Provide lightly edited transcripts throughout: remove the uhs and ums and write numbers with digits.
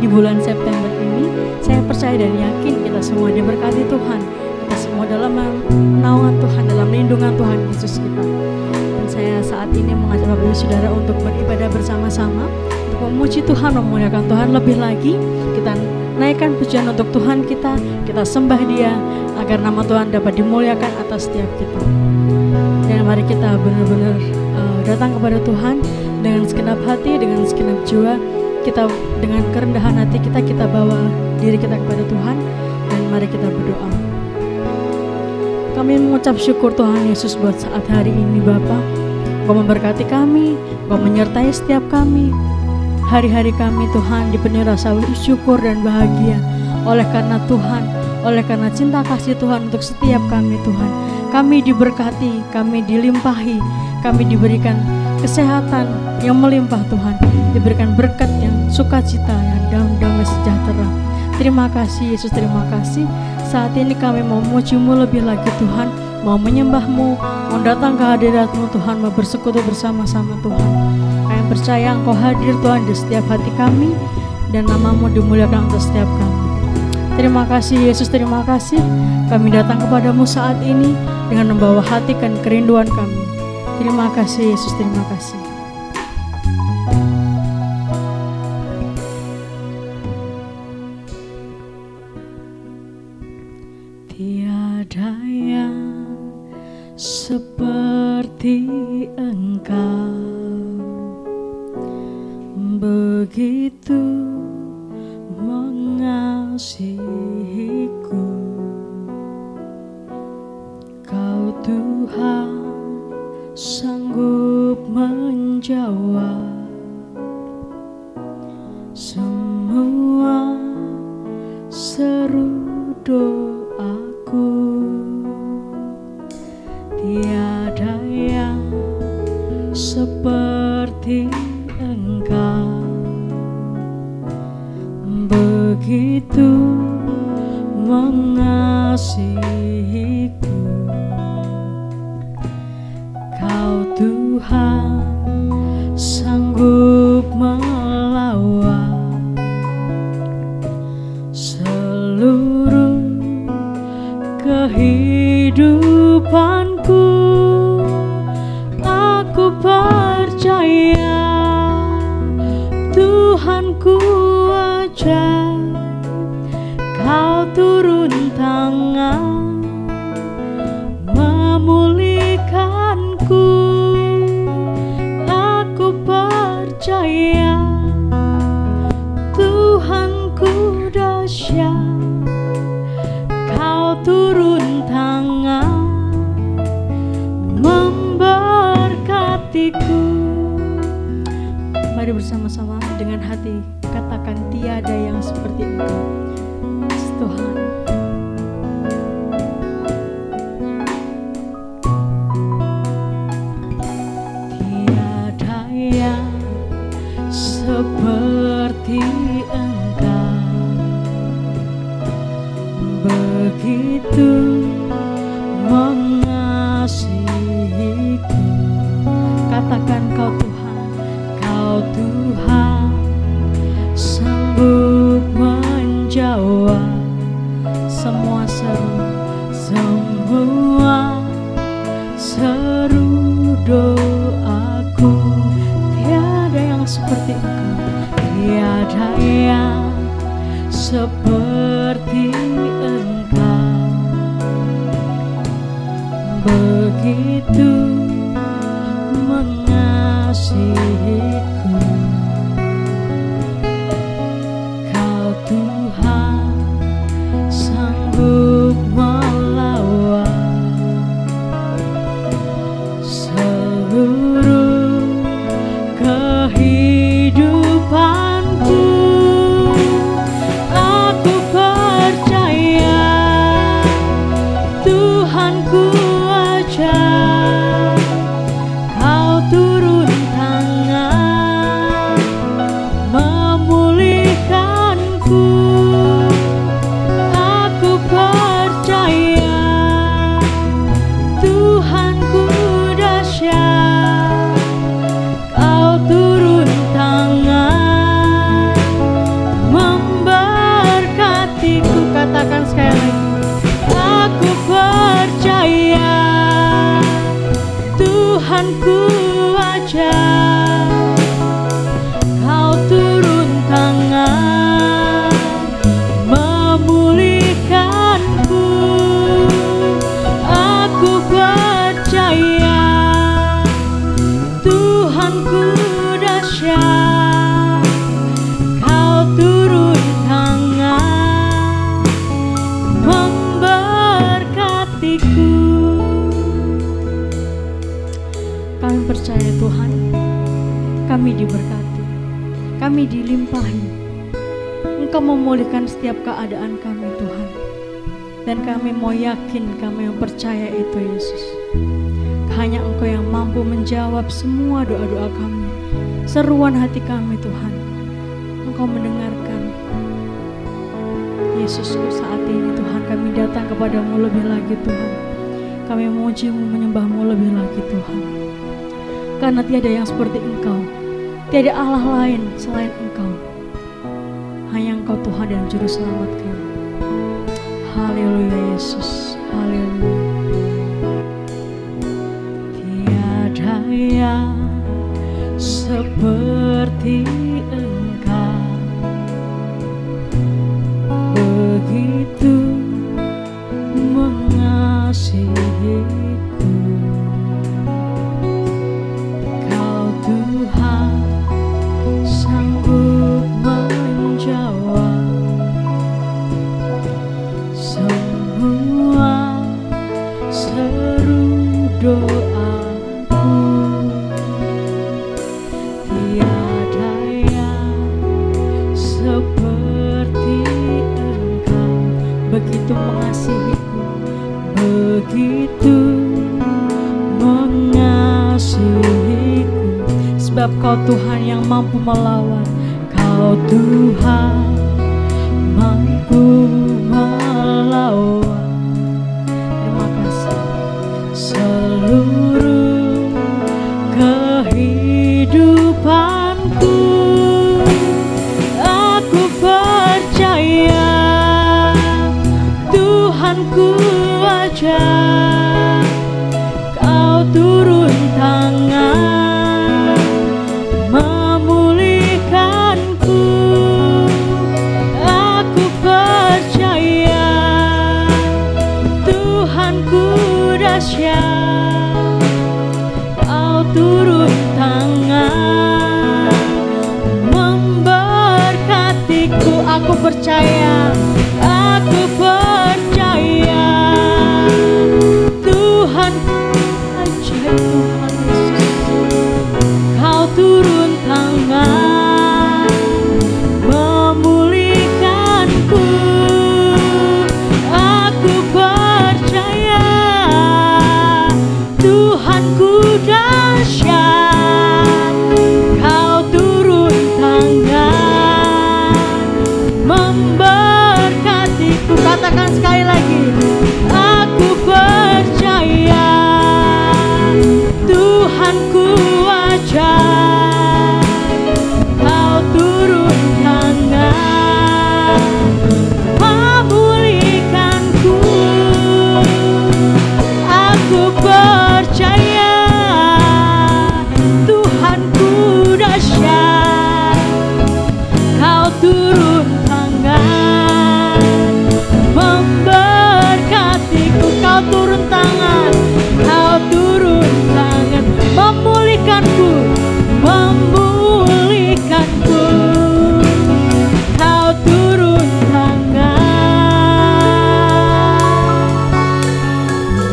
di bulan September ini. Saya percaya dan yakin kita semua diberkati Tuhan. Kita semua dalam naungan Tuhan, dalam lindungan Tuhan Yesus kita. Dan saya saat ini mengajak Bapak Ibu Saudara untuk beribadah bersama-sama, untuk memuji Tuhan, memuliakan Tuhan lebih lagi. Kita naikkan pujian untuk Tuhan kita sembah Dia agar nama Tuhan dapat dimuliakan atas setiap kita. Dan mari kita benar-benar datang kepada Tuhan dengan segenap hati, dengan segenap jiwa. Kita dengan kerendahan hati kita bawa diri kita kepada Tuhan, dan mari kita berdoa. Kami mengucap syukur Tuhan Yesus buat saat hari ini Bapa. Engkau memberkati kami, Engkau menyertai setiap kami. Hari-hari kami Tuhan dipenuhi rasa syukur dan bahagia oleh karena Tuhan, oleh karena cinta kasih Tuhan untuk setiap kami Tuhan. Kami diberkati, kami dilimpahi, kami diberikan kesehatan yang melimpah Tuhan, diberikan berkat yang sukacita, yang damai sejahtera. Terima kasih Yesus, terima kasih. Saat ini kami mau memuji-Mu lebih lagi Tuhan, mau menyembah-Mu, mau datang ke hadirat-Mu Tuhan, mau bersekutu bersama-sama Tuhan. Kami percaya Engkau hadir Tuhan di setiap hati kami, dan nama-Mu dimuliakan untuk setiap kami. Terima kasih Yesus, terima kasih. Kami datang kepadamu saat ini dengan membawa hati dan kerinduan kami. Terima kasih Yesus, terima kasih. Tiada yang seperti Engkau, begitu mengasihiku. Kau Tuhan sanggup menjawab semua seru doaku. Tiada yang seperti Engkau, begitu mengasihiku. Kau Tuhan sanggup melawan seluruh kehidupanku. Aku percaya Tuhanku ajaib, Kau turun tangan memulihkanku. Aku percaya Tuhanku dahsyat, Kau turun tangan memberkatiku. Mari bersama-sama dengan hati katakan, tiada yang seperti Engkau Tuhan. Tiada yang seperti Engkau, begitu mengasihiku. Katakan, Kau Tuhan, Kau Tuhan sanggup menjawab semua seru doaku. Tiada yang seperti Engkau, tiada yang seperti Engkau, begitu mengasihiku. Kau Tuhan sanggup melawan seluruh kehidupanku. Aku percaya Tuhanku ajaib, Kau turun tangan memulihkanku. limpahi. Engkau memulihkan setiap keadaan kami Tuhan. Dan kami mau yakin, kami mau percaya itu Yesus. Hanya Engkau yang mampu menjawab semua doa-doa kami, seruan hati kami Tuhan. Engkau mendengarkan. Yesusku, saat ini Tuhan kami datang kepadamu lebih lagi Tuhan. Kami memuji-Mu, menyembah-Mu lebih lagi Tuhan. Karena tiada yang seperti Engkau, tiada Allah lain selain Engkau. Hanya Engkau Tuhan dan Juru Selamat kami. Haleluya Yesus, haleluya. Tiada yang seperti Engkau, begitu mengasihiku. Kau Tuhan sanggup menjawab semua seru doaku. Tiada yang seperti Engkau, begitu mengasihiku, begitu mengasihiku. Sebab Kau Tuhan yang mampu melawan, Kau Tuhan mampu melawan. Terima kasih. Seluruh kehidupanku aku percaya Tuhanku aja. Kau turun tangan memulihkanku. Aku percaya Tuhanku dahsyat. Kau turun tangan memberkatiku. Aku percaya, aku percaya Tuhan ajaib, Tuhan Yesus. Kau turun tangan memulihkanku. Aku percaya Tuhanku dahsyat. Kau turun tangan memberkatiku. Katakan sekali lagi, aku percaya Tuhanku ajaib. Kau turun tangan memulihkanku. Aku percaya Tuhanku dahsyat. Kau turun tangan memberkatiku. Kau turun tangan, Kau turun tangan memulihkanku, memulihkanku. Kau turun tangan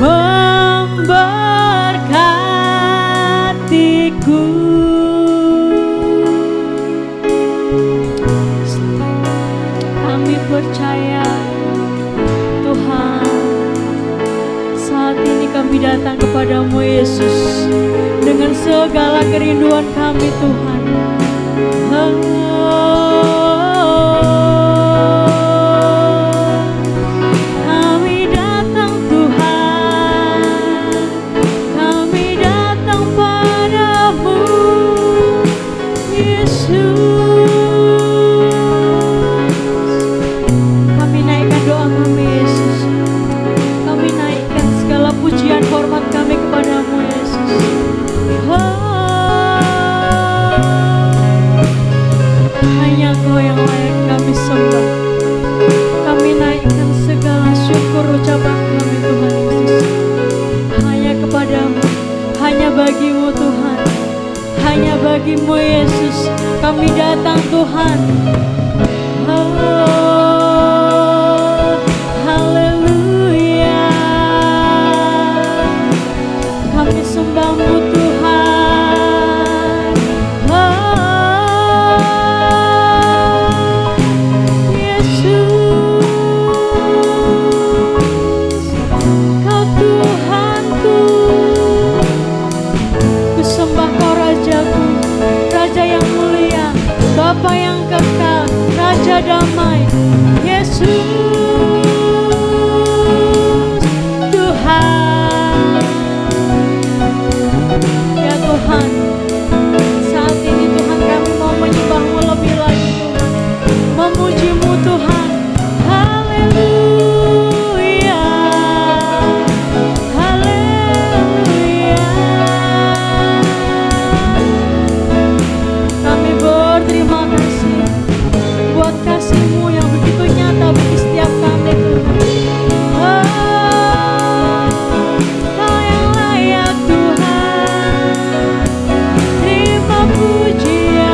memberkatiku. Kami percaya Tuhan, saat ini kami datang kepadamu Yesus dengan segala kerinduan kami Tuhan. Kami datang Tuhan, kami datang padamu Yesus. Kami naikkan doa kami Yesus. Kami naikkan segala pujian hormat kami kepadamu Yesus. Hanya Kau yang layak kami sembah. Kami naikkan segala syukur ucapan kami Tuhan Yesus. Hanya kepadamu, hanya bagimu Tuhan. Hanya bagimu Yesus kami datang Tuhan. Haleluya. Kami sembah-Mu Tuhan. damai. Yesus Tuhan, ya Tuhan, saat ini Tuhan kami mau menyembah-Mu lebih lagi Tuhan, memuji-Mu Tuhan. Haleluya, haleluya. Kami berterima kasih buat kasih-Mu yang begitu nyata bagi setiap kami Tuhan. Kau yang layak Tuhan, terima pujian,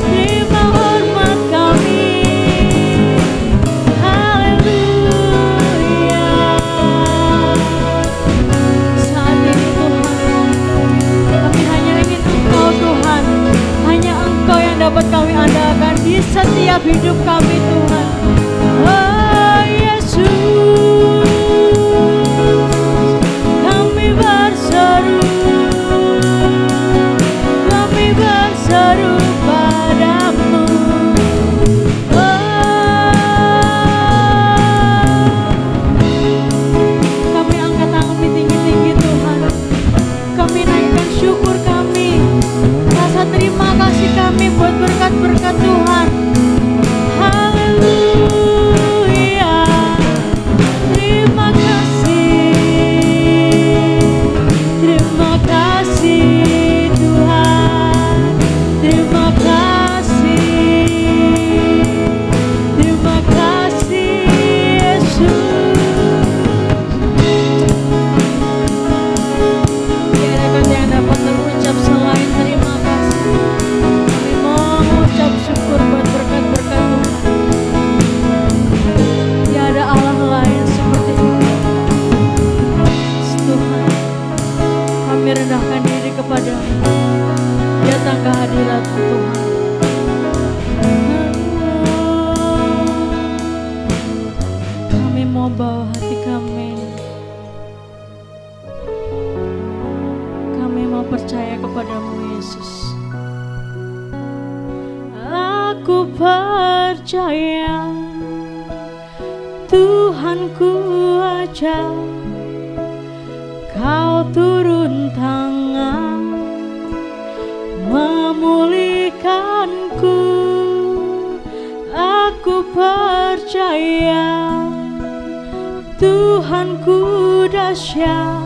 terima hormat kami. Haleluya. Saat ini Tuhan, kami hanya ingin Engkau Tuhan, hanya Engkau yang dapat kami andalkan di setiap hidup kami Tuhan. Oh Yesus, kami berseru padamu. Kami angkat tangan tinggi-tinggi Tuhan, kami naikkan syukur kami, rasa terima kasih kami buat berkat-berkat Tuhan. Haleluya, terima kasih Tuhan, terima kasih Yesus. Tiada kata yang dapat terucap selain terima kasih. Kami mau mengucap syukur buat berkat-berkat Tuhan. Tiada Allah lain seperti itu. Tuhan, kami rendahkan diri kepada-Mu, datang ke hadirat-Mu Tuhan. Kami mau bawa hati kami, kami mau percaya kepada-Mu Yesus. Aku percaya Tuhanku aja, Kau turun tangan memulihkanku. Aku percaya Tuhanku dahsyat,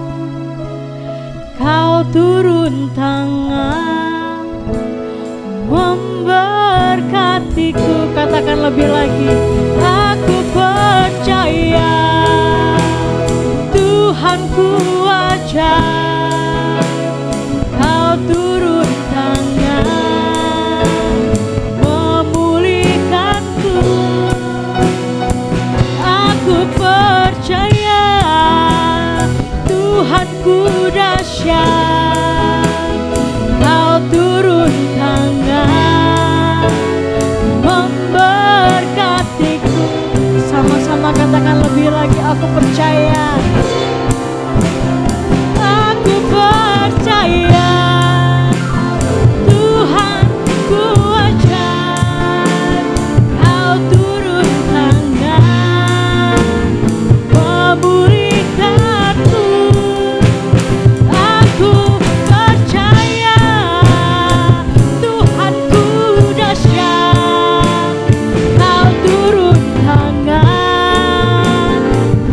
Kau turun tangan memberkatiku. Katakan lebih lagi, aku percaya Tuhanku aja, Kau turun tangan memulihkanku. Aku percaya Tuhanku dahsyat, Kau turun tangan memberkatiku. Sama-sama katakan lebih lagi, aku percaya. Aku percaya Tuhanku ajar, Kau turun tangan memulihkanku. Aku percaya Tuhanku dahsyat, Kau turun tangan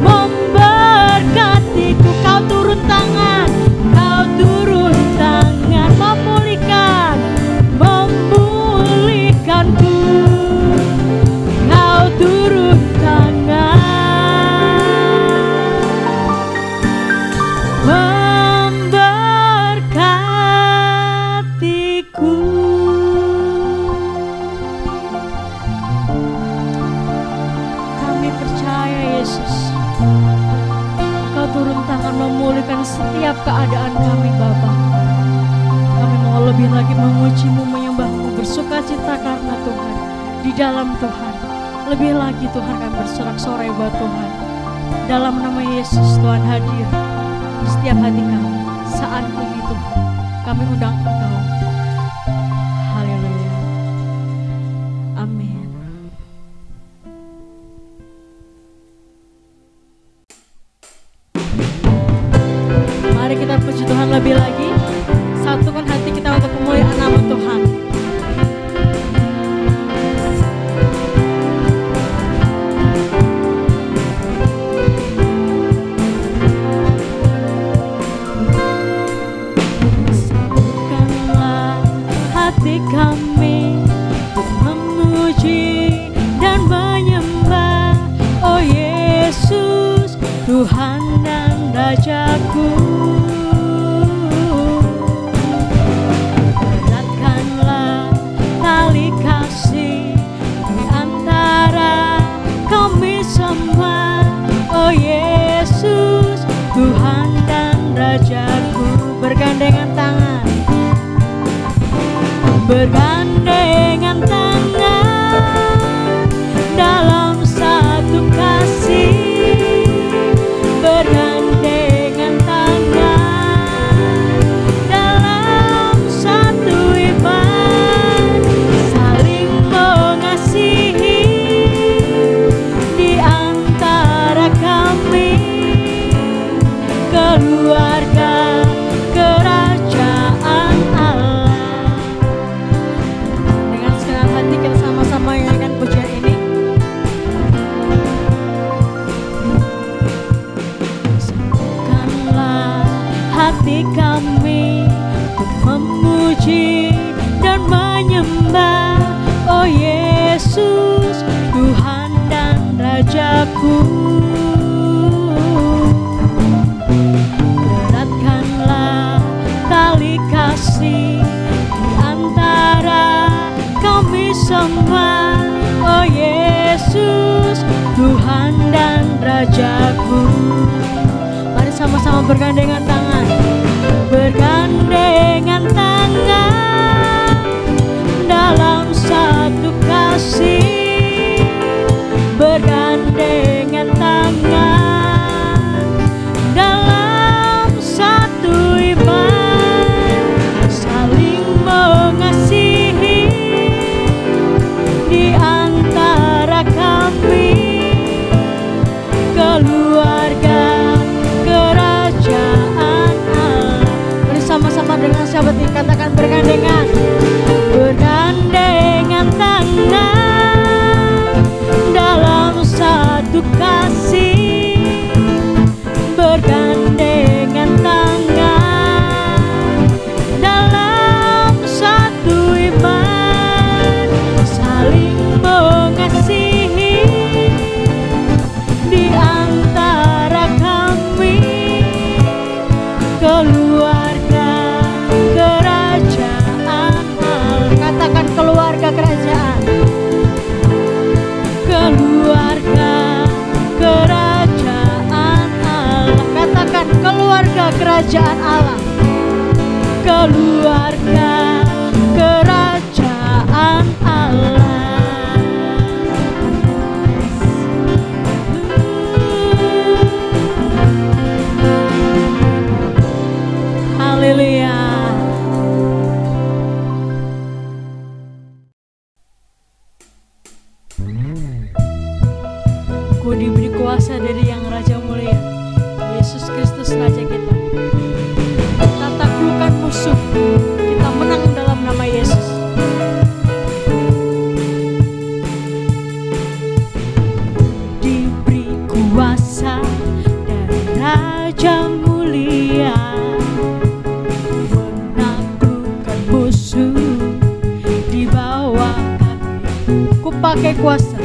memberkatiku. Kau turun tangan, Kau turun tangan memulihkan, memulihkanku. Kau turun tangan memberkatiku. Kami percaya Yesus, Kau turun tangan memulihkan setiap keadaan kami Bapa. Kami mau lebih lagi memuji-Mu, menyembah-Mu, bersukacita karena Tuhan, di dalam Tuhan. Lebih lagi Tuhan kami bersorak-sorai buat Tuhan. Dalam nama Yesus Tuhan hadir di setiap hati kami saat ini Tuhan. Kami undang Engkau. Haleluya. Amin. bergandengan tangan dalam satu kasih, bergandengan tangan dalam satu iman, saling mengasihi di antara kami, keluarga kerajaan Allah. Dengan segenap hati kita sama-sama nyanyikan pujian ini. Satukanlah hati kami untuk memuji dan menyembah, oh Yesus, Tuhan dan Rajaku. Eratkanlah tali kasih di antara kami semua, oh Yesus, Tuhan dan Rajaku. Mari sama-sama bergandengan tangan, bergandengan tangan dalam satu kasih, bergandengan tangan dalam satu iman, saling mengasihi di antara kami, keluarga kerajaan Allah. Mari sama-sama dengan sahabat dikatakan bergandengan, bergandengan tangan dalam satu kasih, bergandengan tangan dalam satu iman, saling mengasihi di antara kami, keluarga kerajaan Allah. Katakan keluarga kerajaan, keluarga kerajaan Allah. Katakan keluarga kerajaan Allah, keluarga kerajaan Allah. Haleluya. Ku diberi kuasa dari Yang Raja Mulia, Yesus Kristus Raja kita. Kita taklukkan musuh, kita menang dalam nama Yesus. Diberi kuasa dari Raja Mulia, menaklukkan musuh di bawah kaki. Ku pakai kuasa,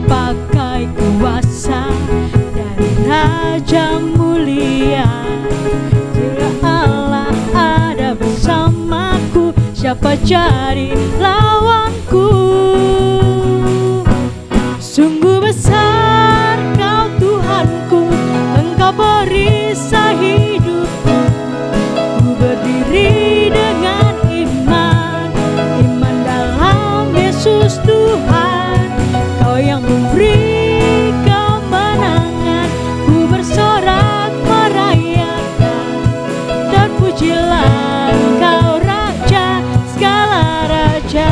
pakai kuasa dari Raja Mulia. Jika Allah ada bersamaku, siapa jadi lawanku? Sungguh besar Kau Tuhanku, Engkau perisai hidupku. Ku berdiri dengan iman, iman dalam Yesus Tuhan. Kau yang memberi kemenangan, ku bersorak merayakan, dan pujilah Engkau Raja segala raja.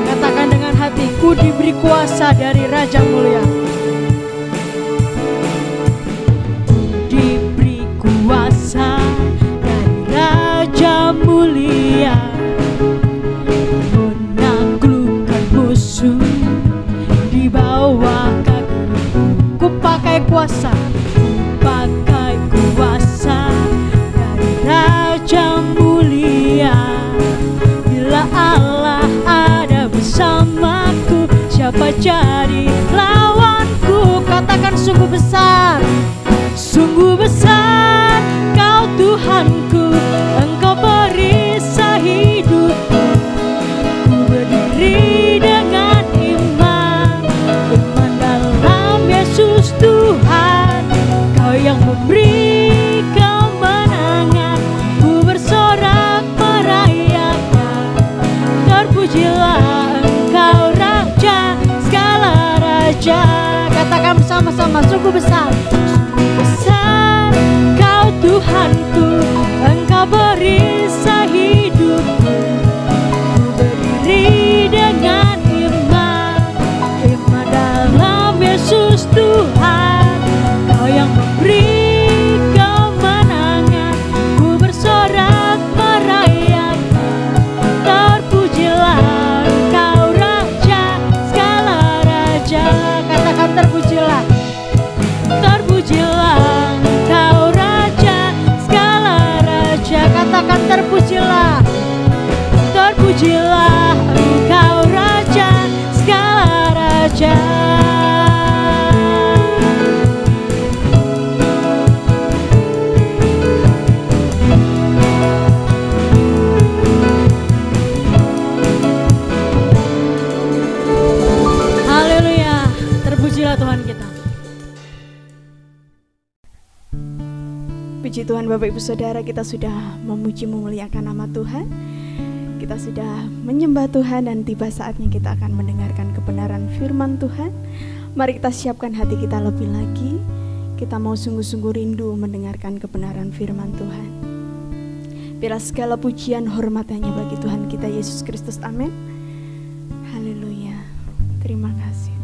Katakan dengan hati, ku diberi kuasa dari Raja Mulia. Diberi kuasa dari Raja Mulia, menaklukkan musuh di bawah kaki. Ku pakai kuasa, pakai kuasa dari Raja Mulia. Bila Allah ada bersamaku, siapa jadi lawanku? Katakan sungguh besar, sungguh besar Kau Tuhanku, Engkau perisai hidupku. Ku berdiri dengan iman, iman dalam Yesus Tuhan. Kau yang memberi kemenangan, ku bersorak meraih sama-sama, sungguh besar. Sungguh besar Kau Tuhanku, Engkau perisai hidupku. Berdiri dengan iman dalam Yesus Tuhan. Kau yang memberi kemenangan, ku bersorak merayakan. Terpujilah Engkau Raja segala raja. Katakan terpujilah. Terpujilah Engkau Raja segala raja. Katakan terpujilah. Terpujilah Engkau Raja segala raja. Haleluya, terpujilah Tuhan kita. Puji Tuhan Bapak Ibu Saudara, kita sudah memuji memuliakan nama Tuhan. Kita sudah menyembah Tuhan dan tiba saatnya kita akan mendengarkan kebenaran firman Tuhan. Mari kita siapkan hati kita lebih lagi. Kita mau sungguh-sungguh rindu mendengarkan kebenaran firman Tuhan. Biarlah segala pujian hormat hanya bagi Tuhan kita Yesus Kristus. Amin. Haleluya. Terima kasih.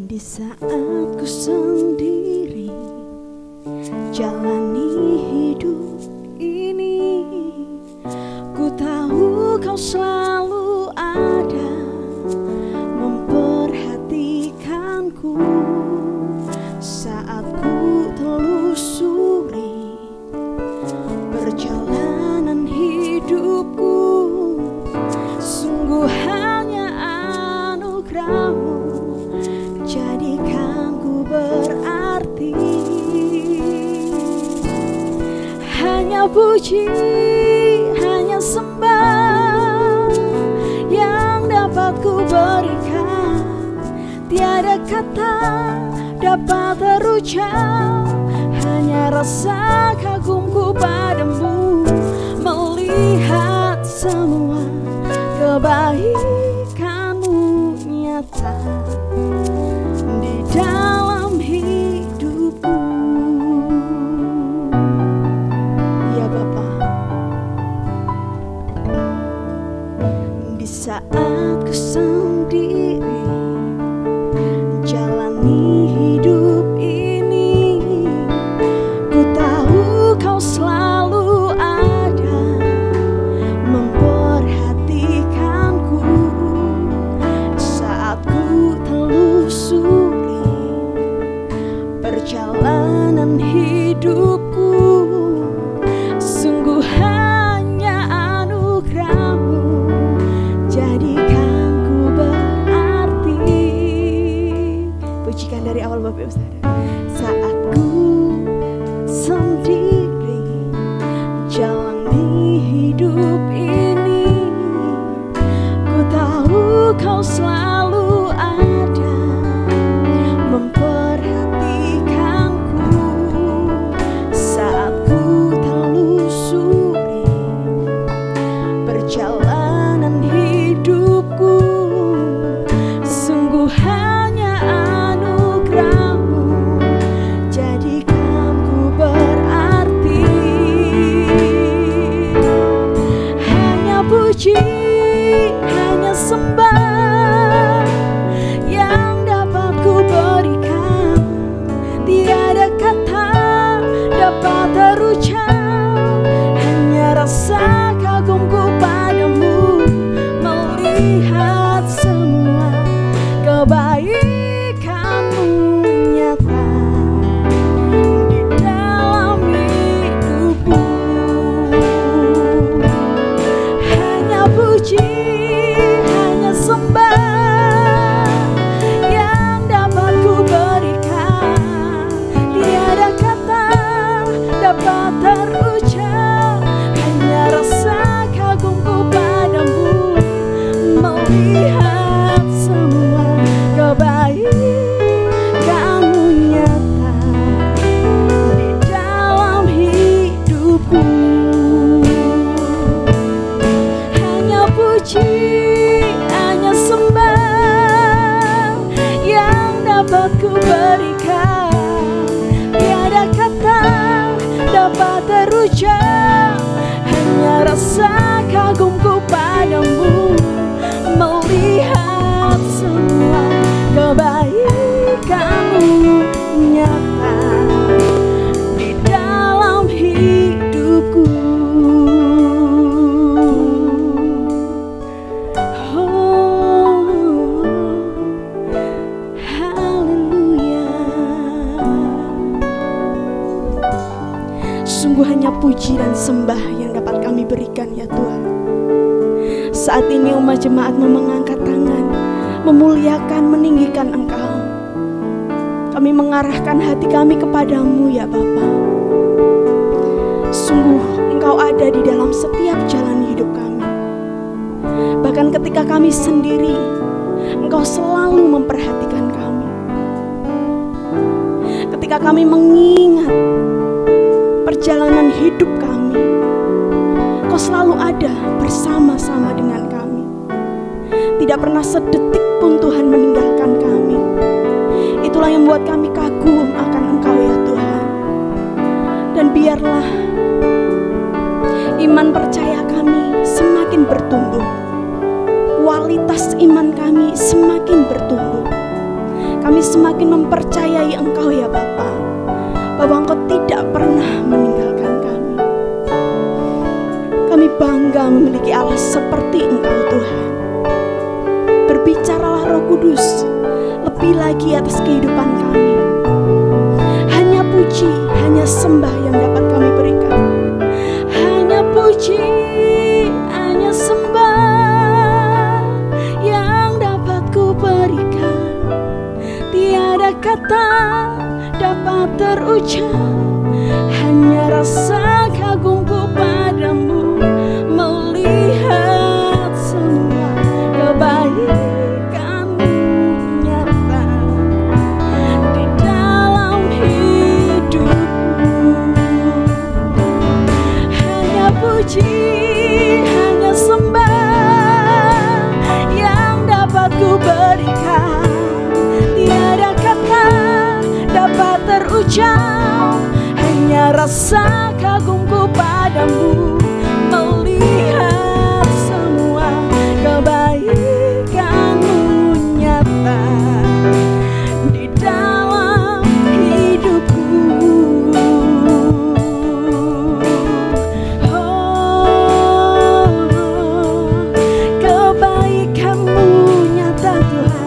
Di saat ku sendiri jalani hidup ini, ku tahu Kau selalu ada memperhatikanku. Saat ku telusuri perjalanan hidupku, sungguh hanya anugerah-Mu jadikan ku berarti. Hanya puji, hanya sembah yang dapat ku berikan. Tiada kata dapat terucap, hanya rasa kagumku padamu. Melihat semua kebaikan-Mu nyata di dalam hidupku. Ya Bapa, di saat ku sendiri jalani hidup ini, ku tahu Kau selalu ada rasa kagumku padamu, melihat semua kebaikanmu nyata di dalam hidupku. Sungguh hanya puji dan sembah yang dapat kami berikan ya Tuhan. Saat ini umat jemaat mengangkat tangan, memuliakan, meninggikan Engkau. Kami mengarahkan hati kami kepadamu ya Bapa. Sungguh Engkau ada di dalam setiap jalan hidup kami. Bahkan ketika kami sendiri, Engkau selalu memperhatikan kami. Ketika kami mengingat perjalanan hidup kami, Kau selalu ada bersama-sama dengan kami. Tidak pernah sedetik pun Tuhan meninggalkan kami. Itulah yang membuat kami kagum akan Engkau ya Tuhan. Dan biarlah iman percaya kami semakin bertumbuh, kualitas iman kami semakin bertumbuh. Kami semakin mempercayai Engkau ya Bapa, bahwa Engkau tidak pernah meninggalkan kami. Kami bangga memiliki Allah seperti Engkau Tuhan. Berbicaralah Roh Kudus lebih lagi atas kehidupan kami. Hanya puji, hanya sembah yang dapat kami berikan. Hanya puji, hanya sembah yang dapat ku berikan. Tiada kata dapat terucap, hanya rasa kagumku padamu, melihat semua kebaikanmu nyata di dalam hidupku. Hanya puji, hanya sembah yang dapat ku berikan. Tiada kata dapat terucap, hanya rasa kagumku padamu, melihat semua kebaikanmu nyata di dalam hidupku. Oh, kebaikanmu nyata Tuhan.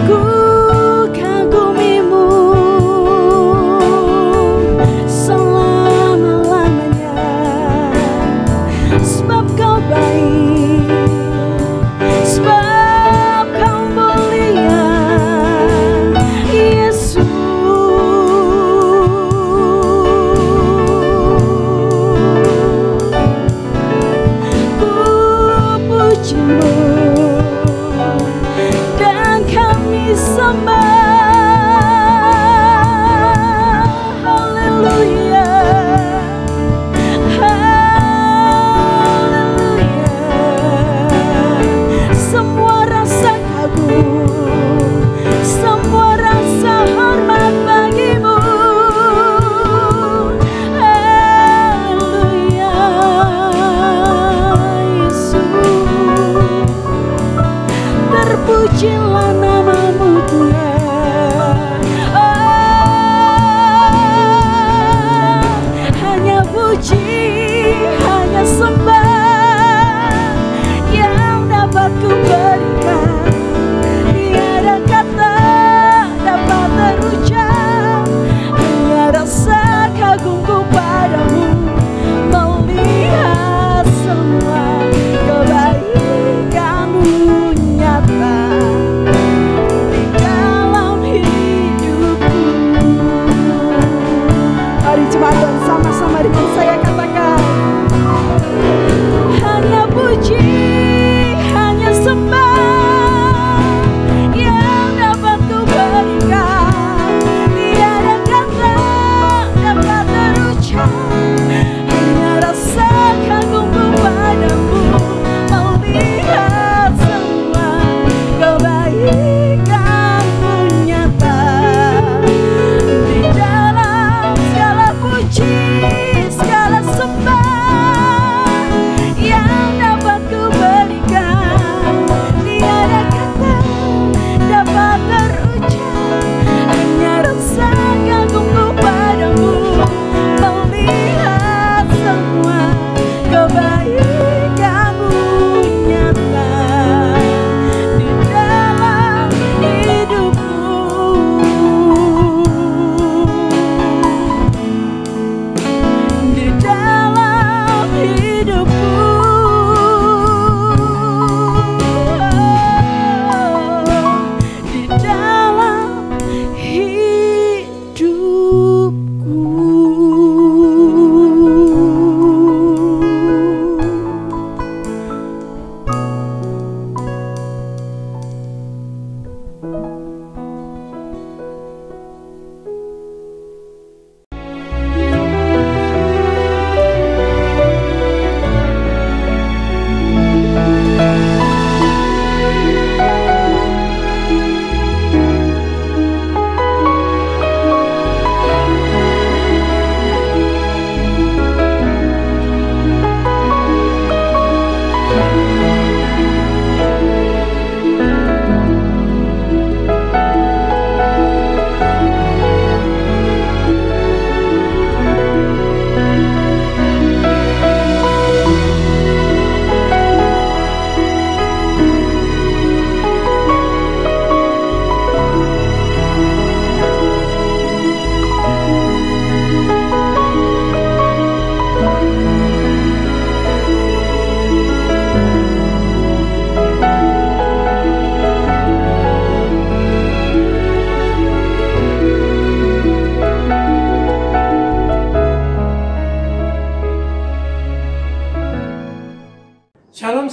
Ku kagumimu selama-lamanya, sebab Kau baik, sebab Kau mulia, Yesus. Ku pujimu dan kami sembah. Haleluya, haleluya. Semua rasa kagum, semua rasa hormat bagimu. Haleluya, Yesus. Terpujilah namamu Tuhan.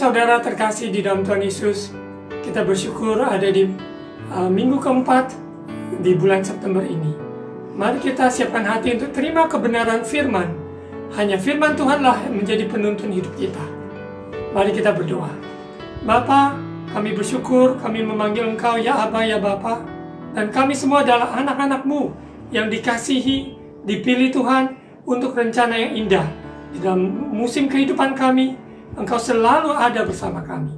saudara terkasih di dalam Tuhan Yesus, kita bersyukur ada di minggu keempat di bulan September ini. Mari kita siapkan hati untuk terima kebenaran firman. Hanya firman Tuhanlah yang menjadi penuntun hidup kita. Mari kita berdoa. Bapa, kami bersyukur, kami memanggil Engkau ya Aba, ya Bapa. Dan kami semua adalah anak-anak-Mu yang dikasihi, dipilih Tuhan untuk rencana yang indah. Di dalam musim kehidupan kami, Engkau selalu ada bersama kami.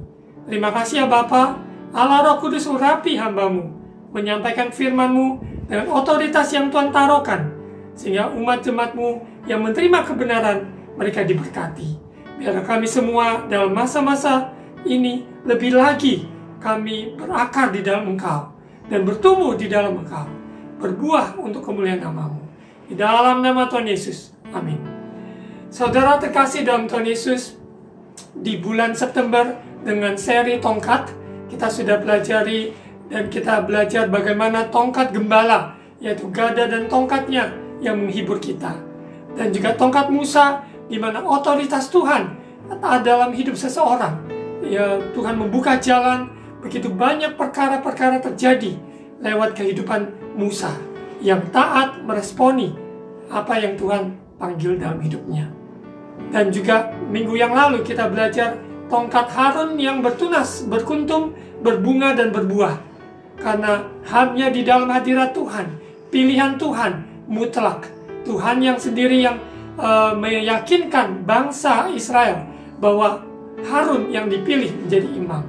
Terima kasih ya Bapa, Allah Roh Kudus urapi hamba-Mu, menyampaikan firman-Mu dengan otoritas yang Tuhan taruhkan, sehingga umat jemaat-Mu yang menerima kebenaran, mereka diberkati. Biar kami semua dalam masa-masa ini lebih lagi kami berakar di dalam Engkau dan bertumbuh di dalam Engkau, berbuah untuk kemuliaan nama-Mu. Di dalam nama Tuhan Yesus, amin. Saudara terkasih dalam Tuhan Yesus, di bulan September dengan seri tongkat, kita sudah pelajari dan kita belajar bagaimana tongkat gembala, yaitu gada dan tongkatnya yang menghibur kita. Dan juga tongkat Musa, di mana otoritas Tuhan dalam hidup seseorang. Ya, Tuhan membuka jalan, begitu banyak perkara-perkara terjadi lewat kehidupan Musa yang taat meresponi apa yang Tuhan panggil dalam hidupnya. Dan juga minggu yang lalu kita belajar tongkat Harun yang bertunas, berkuntum, berbunga dan berbuah. Karena hanya di dalam hadirat Tuhan, pilihan Tuhan mutlak. Tuhan yang sendiri yang meyakinkan bangsa Israel bahwa Harun yang dipilih menjadi imam.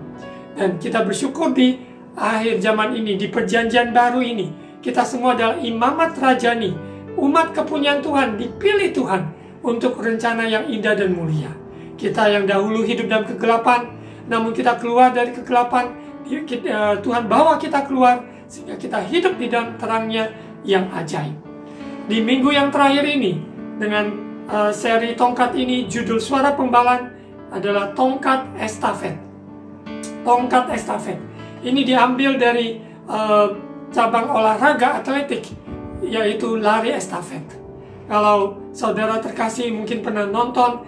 Dan kita bersyukur di akhir zaman ini, di perjanjian baru ini, kita semua adalah imamat rajani, umat kepunyaan Tuhan, dipilih Tuhan untuk rencana yang indah dan mulia. Kita yang dahulu hidup dalam kegelapan, namun kita keluar dari kegelapan, Tuhan bawa kita keluar, sehingga kita hidup di dalam terangnya yang ajaib. Di minggu yang terakhir ini, dengan seri tongkat ini, judul Suara Pembalan adalah tongkat estafet. Tongkat estafet. Ini diambil dari cabang olahraga atletik, yaitu lari estafet. Kalau saudara terkasih mungkin pernah nonton,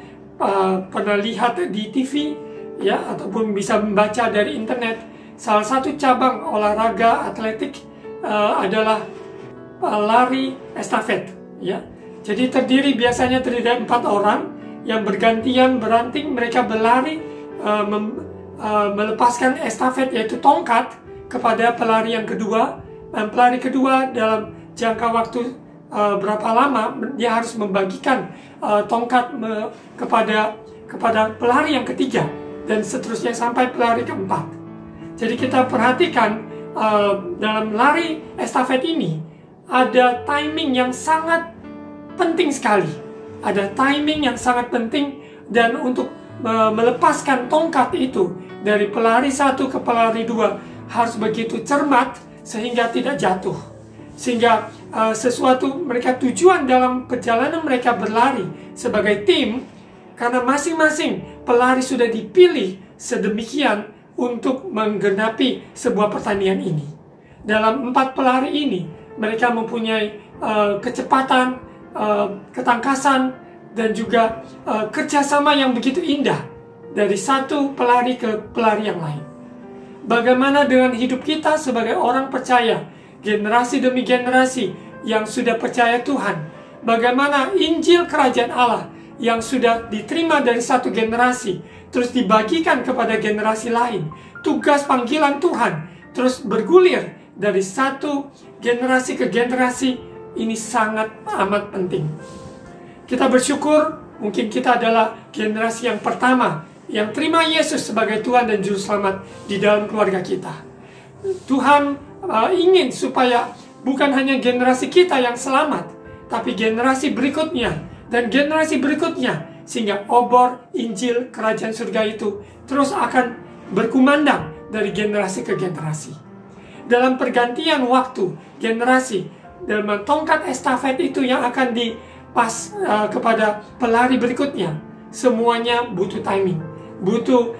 pernah lihat di TV, ya, ataupun bisa membaca dari internet, salah satu cabang olahraga atletik adalah lari estafet. Ya, jadi biasanya terdiri dari 4 orang yang bergantian beranting, mereka berlari melepaskan estafet yaitu tongkat kepada pelari yang kedua, dan pelari kedua dalam jangka waktu berapa lama dia harus membagikan tongkat kepada pelari yang ketiga, dan seterusnya sampai pelari keempat. Jadi kita perhatikan dalam lari estafet ini ada timing yang sangat penting sekali. Ada timing yang sangat penting, dan untuk melepaskan tongkat itu dari pelari 1 ke pelari 2 harus begitu cermat sehingga tidak jatuh. Sehingga mereka tujuan dalam perjalanan mereka berlari sebagai tim, karena masing-masing pelari sudah dipilih sedemikian untuk menggenapi sebuah pertandingan ini. Dalam 4 pelari ini, mereka mempunyai kecepatan, ketangkasan, dan juga kerjasama yang begitu indah dari satu pelari ke pelari yang lain. Bagaimana dengan hidup kita sebagai orang percaya, generasi demi generasi yang sudah percaya Tuhan? Bagaimana Injil Kerajaan Allah yang sudah diterima dari satu generasi terus dibagikan kepada generasi lain? Tugas panggilan Tuhan terus bergulir dari satu generasi ke generasi. Ini sangat amat penting. Kita bersyukur mungkin kita adalah generasi yang pertama yang terima Yesus sebagai Tuhan dan Juru Selamat di dalam keluarga kita. Tuhan ingin supaya bukan hanya generasi kita yang selamat, tapi generasi berikutnya dan generasi berikutnya, sehingga obor Injil Kerajaan Surga itu terus akan berkumandang dari generasi ke generasi. Dalam pergantian waktu generasi, dalam tongkat estafet itu yang akan dipas kepada pelari berikutnya, semuanya butuh timing, butuh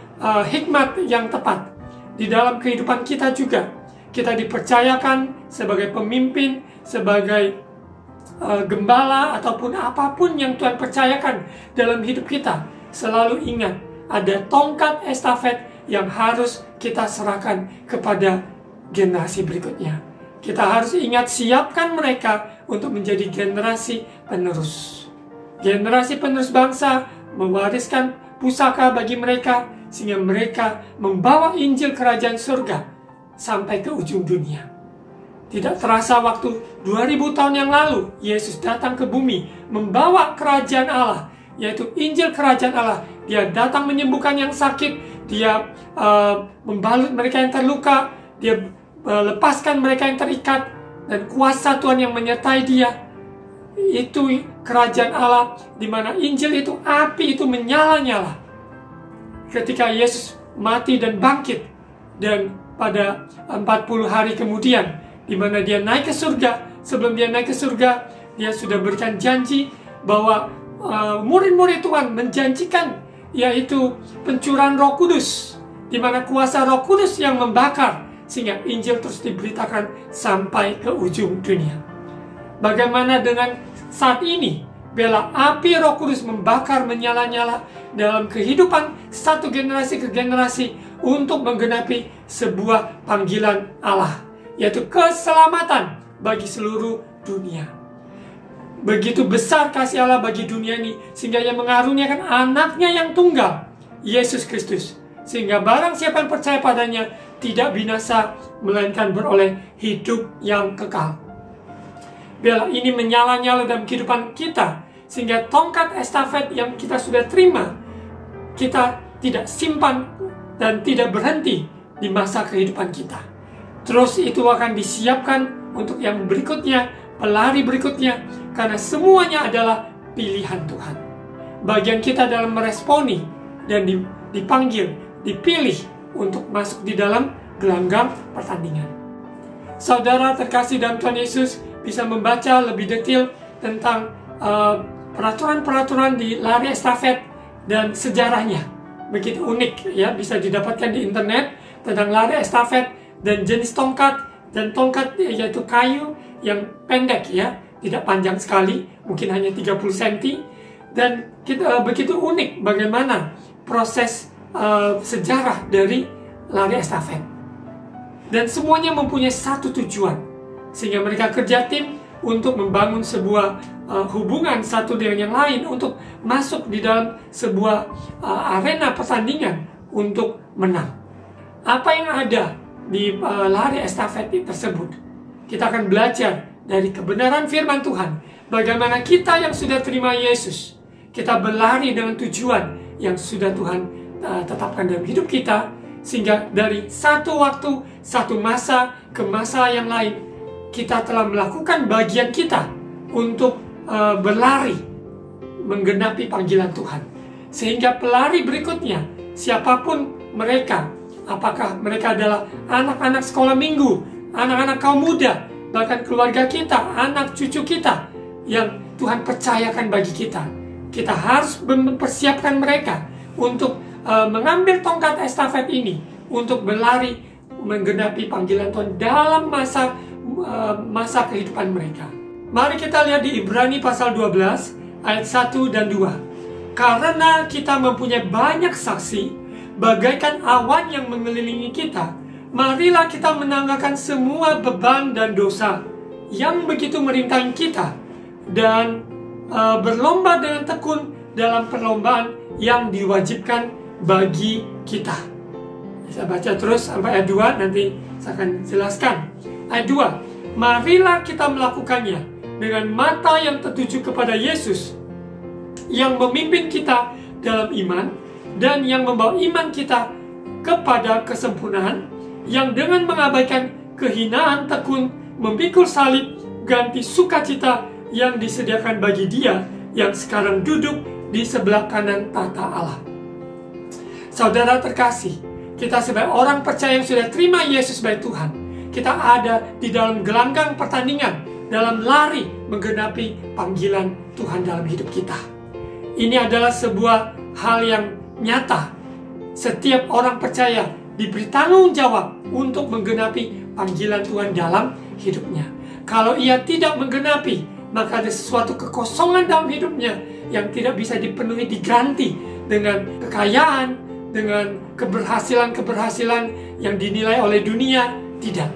hikmat yang tepat. Di dalam kehidupan kita juga, kita dipercayakan sebagai pemimpin, sebagai gembala, ataupun apapun yang Tuhan percayakan dalam hidup kita. Selalu ingat, ada tongkat estafet yang harus kita serahkan kepada generasi berikutnya. Kita harus ingat, siapkan mereka untuk menjadi generasi penerus. Generasi penerus bangsa mewariskan pusaka bagi mereka, sehingga mereka membawa Injil kerajaan surga sampai ke ujung dunia. Tidak terasa waktu 2000 tahun yang lalu, Yesus datang ke bumi membawa kerajaan Allah, yaitu Injil kerajaan Allah. Dia datang menyembuhkan yang sakit, dia membalut mereka yang terluka, dia lepaskan mereka yang terikat, dan kuasa Tuhan yang menyertai dia. Itu kerajaan Allah, di mana Injil itu api itu menyala-nyala. Ketika Yesus mati dan bangkit, dan pada 40 hari kemudian, di mana dia naik ke surga, sebelum dia naik ke surga, dia sudah berikan janji bahwa murid-murid Tuhan menjanjikan, yaitu pencurahan Roh Kudus, di mana kuasa Roh Kudus yang membakar, sehingga Injil terus diberitakan sampai ke ujung dunia. Bagaimana dengan saat ini? Bila api Roh Kudus membakar menyala-nyala dalam kehidupan satu generasi ke generasi untuk menggenapi sebuah panggilan Allah, yaitu keselamatan bagi seluruh dunia. Begitu besar kasih Allah bagi dunia ini, sehingga Ia mengaruniakan anaknya yang tunggal, Yesus Kristus, sehingga barang siapa yang percaya padanya tidak binasa, melainkan beroleh hidup yang kekal. Biarlah ini menyala-nyala dalam kehidupan kita, sehingga tongkat estafet yang kita sudah terima, kita tidak simpan dan tidak berhenti di masa kehidupan kita. Terus itu akan disiapkan untuk yang berikutnya, pelari berikutnya, karena semuanya adalah pilihan Tuhan. Bagian kita dalam meresponi dan dipanggil, dipilih untuk masuk di dalam gelanggang pertandingan. Saudara terkasih dalam Tuhan Yesus bisa membaca lebih detail tentang peraturan-peraturan di lari estafet dan sejarahnya. Begitu unik ya, bisa didapatkan di internet tentang lari estafet dan jenis tongkat, dan tongkat yaitu kayu yang pendek ya, tidak panjang sekali, mungkin hanya 30 cm, dan begitu unik bagaimana proses sejarah dari lari estafet. Dan semuanya mempunyai satu tujuan, sehingga mereka kerja tim untuk membangun sebuah hubungan satu dengan yang lain, untuk masuk di dalam sebuah arena pertandingan untuk menang. Apa yang ada di lari estafet tersebut? Kita akan belajar dari kebenaran firman Tuhan, bagaimana kita yang sudah terima Yesus, kita berlari dengan tujuan yang sudah Tuhan tetapkan dalam hidup kita, sehingga dari satu waktu, satu masa ke masa yang lain, kita telah melakukan bagian kita untuk berlari menggenapi panggilan Tuhan. Sehingga pelari berikutnya, siapapun mereka, apakah mereka adalah anak-anak sekolah minggu, anak-anak kaum muda, bahkan keluarga kita, anak cucu kita yang Tuhan percayakan bagi kita, kita harus mempersiapkan mereka untuk mengambil tongkat estafet ini, untuk berlari menggenapi panggilan Tuhan dalam masa kehidupan mereka. Mari kita lihat di Ibrani pasal 12 ayat 1 dan 2. Karena kita mempunyai banyak saksi, bagaikan awan yang mengelilingi kita, marilah kita menanggalkan semua beban dan dosa yang begitu merintangi kita, dan berlomba dengan tekun dalam perlombaan yang diwajibkan bagi kita. Saya baca terus sampai ayat 2, nanti saya akan jelaskan. Ayat 2, marilah kita melakukannya dengan mata yang tertuju kepada Yesus, yang memimpin kita dalam iman, dan yang membawa iman kita kepada kesempurnaan, yang dengan mengabaikan kehinaan tekun, memikul salib, ganti sukacita yang disediakan bagi Dia yang sekarang duduk di sebelah kanan tahta Allah. Saudara terkasih, kita sebagai orang percaya yang sudah terima Yesus sebagai Tuhan, kita ada di dalam gelanggang pertandingan, dalam lari menggenapi panggilan Tuhan dalam hidup kita. Ini adalah sebuah hal yang nyata. Setiap orang percaya diberi tanggung jawab untuk menggenapi panggilan Tuhan dalam hidupnya. Kalau ia tidak menggenapi, maka ada sesuatu kekosongan dalam hidupnya yang tidak bisa dipenuhi, diganti dengan kekayaan, dengan keberhasilan-keberhasilan yang dinilai oleh dunia. Tidak.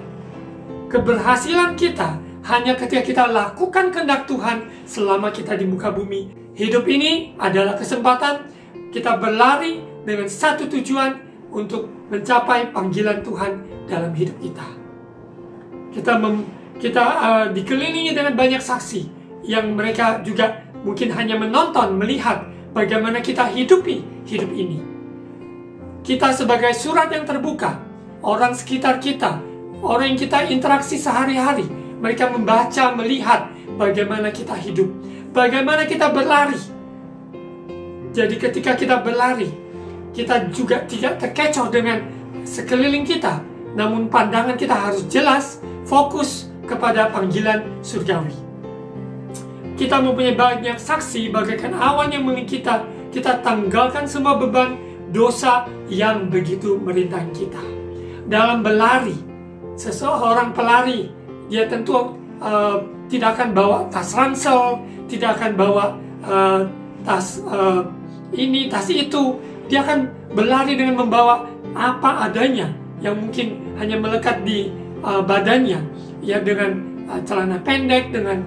Keberhasilan kita hanya ketika kita lakukan kehendak Tuhan selama kita di muka bumi. Hidup ini adalah kesempatan kita berlari dengan satu tujuan untuk mencapai panggilan Tuhan dalam hidup kita. Kita dikelilingi dengan banyak saksi yang mereka juga mungkin hanya menonton, melihat bagaimana kita hidupi hidup ini. Kita sebagai surat yang terbuka, orang sekitar kita, orang yang kita interaksi sehari-hari, mereka membaca, melihat bagaimana kita hidup, bagaimana kita berlari. Jadi ketika kita berlari, kita juga tidak terkecoh dengan sekeliling kita, namun pandangan kita harus jelas, fokus kepada panggilan surgawi. Kita mempunyai banyak saksi bagaikan awan yang mengelilingi kita. Kita tanggalkan semua beban dosa yang begitu merintangi kita. Dalam berlari, seseorang pelari, dia tentu tidak akan bawa tas ransel, tidak akan bawa tas ini, tas itu. Dia akan berlari dengan membawa apa adanya yang mungkin hanya melekat di badannya, ya, dengan celana pendek, dengan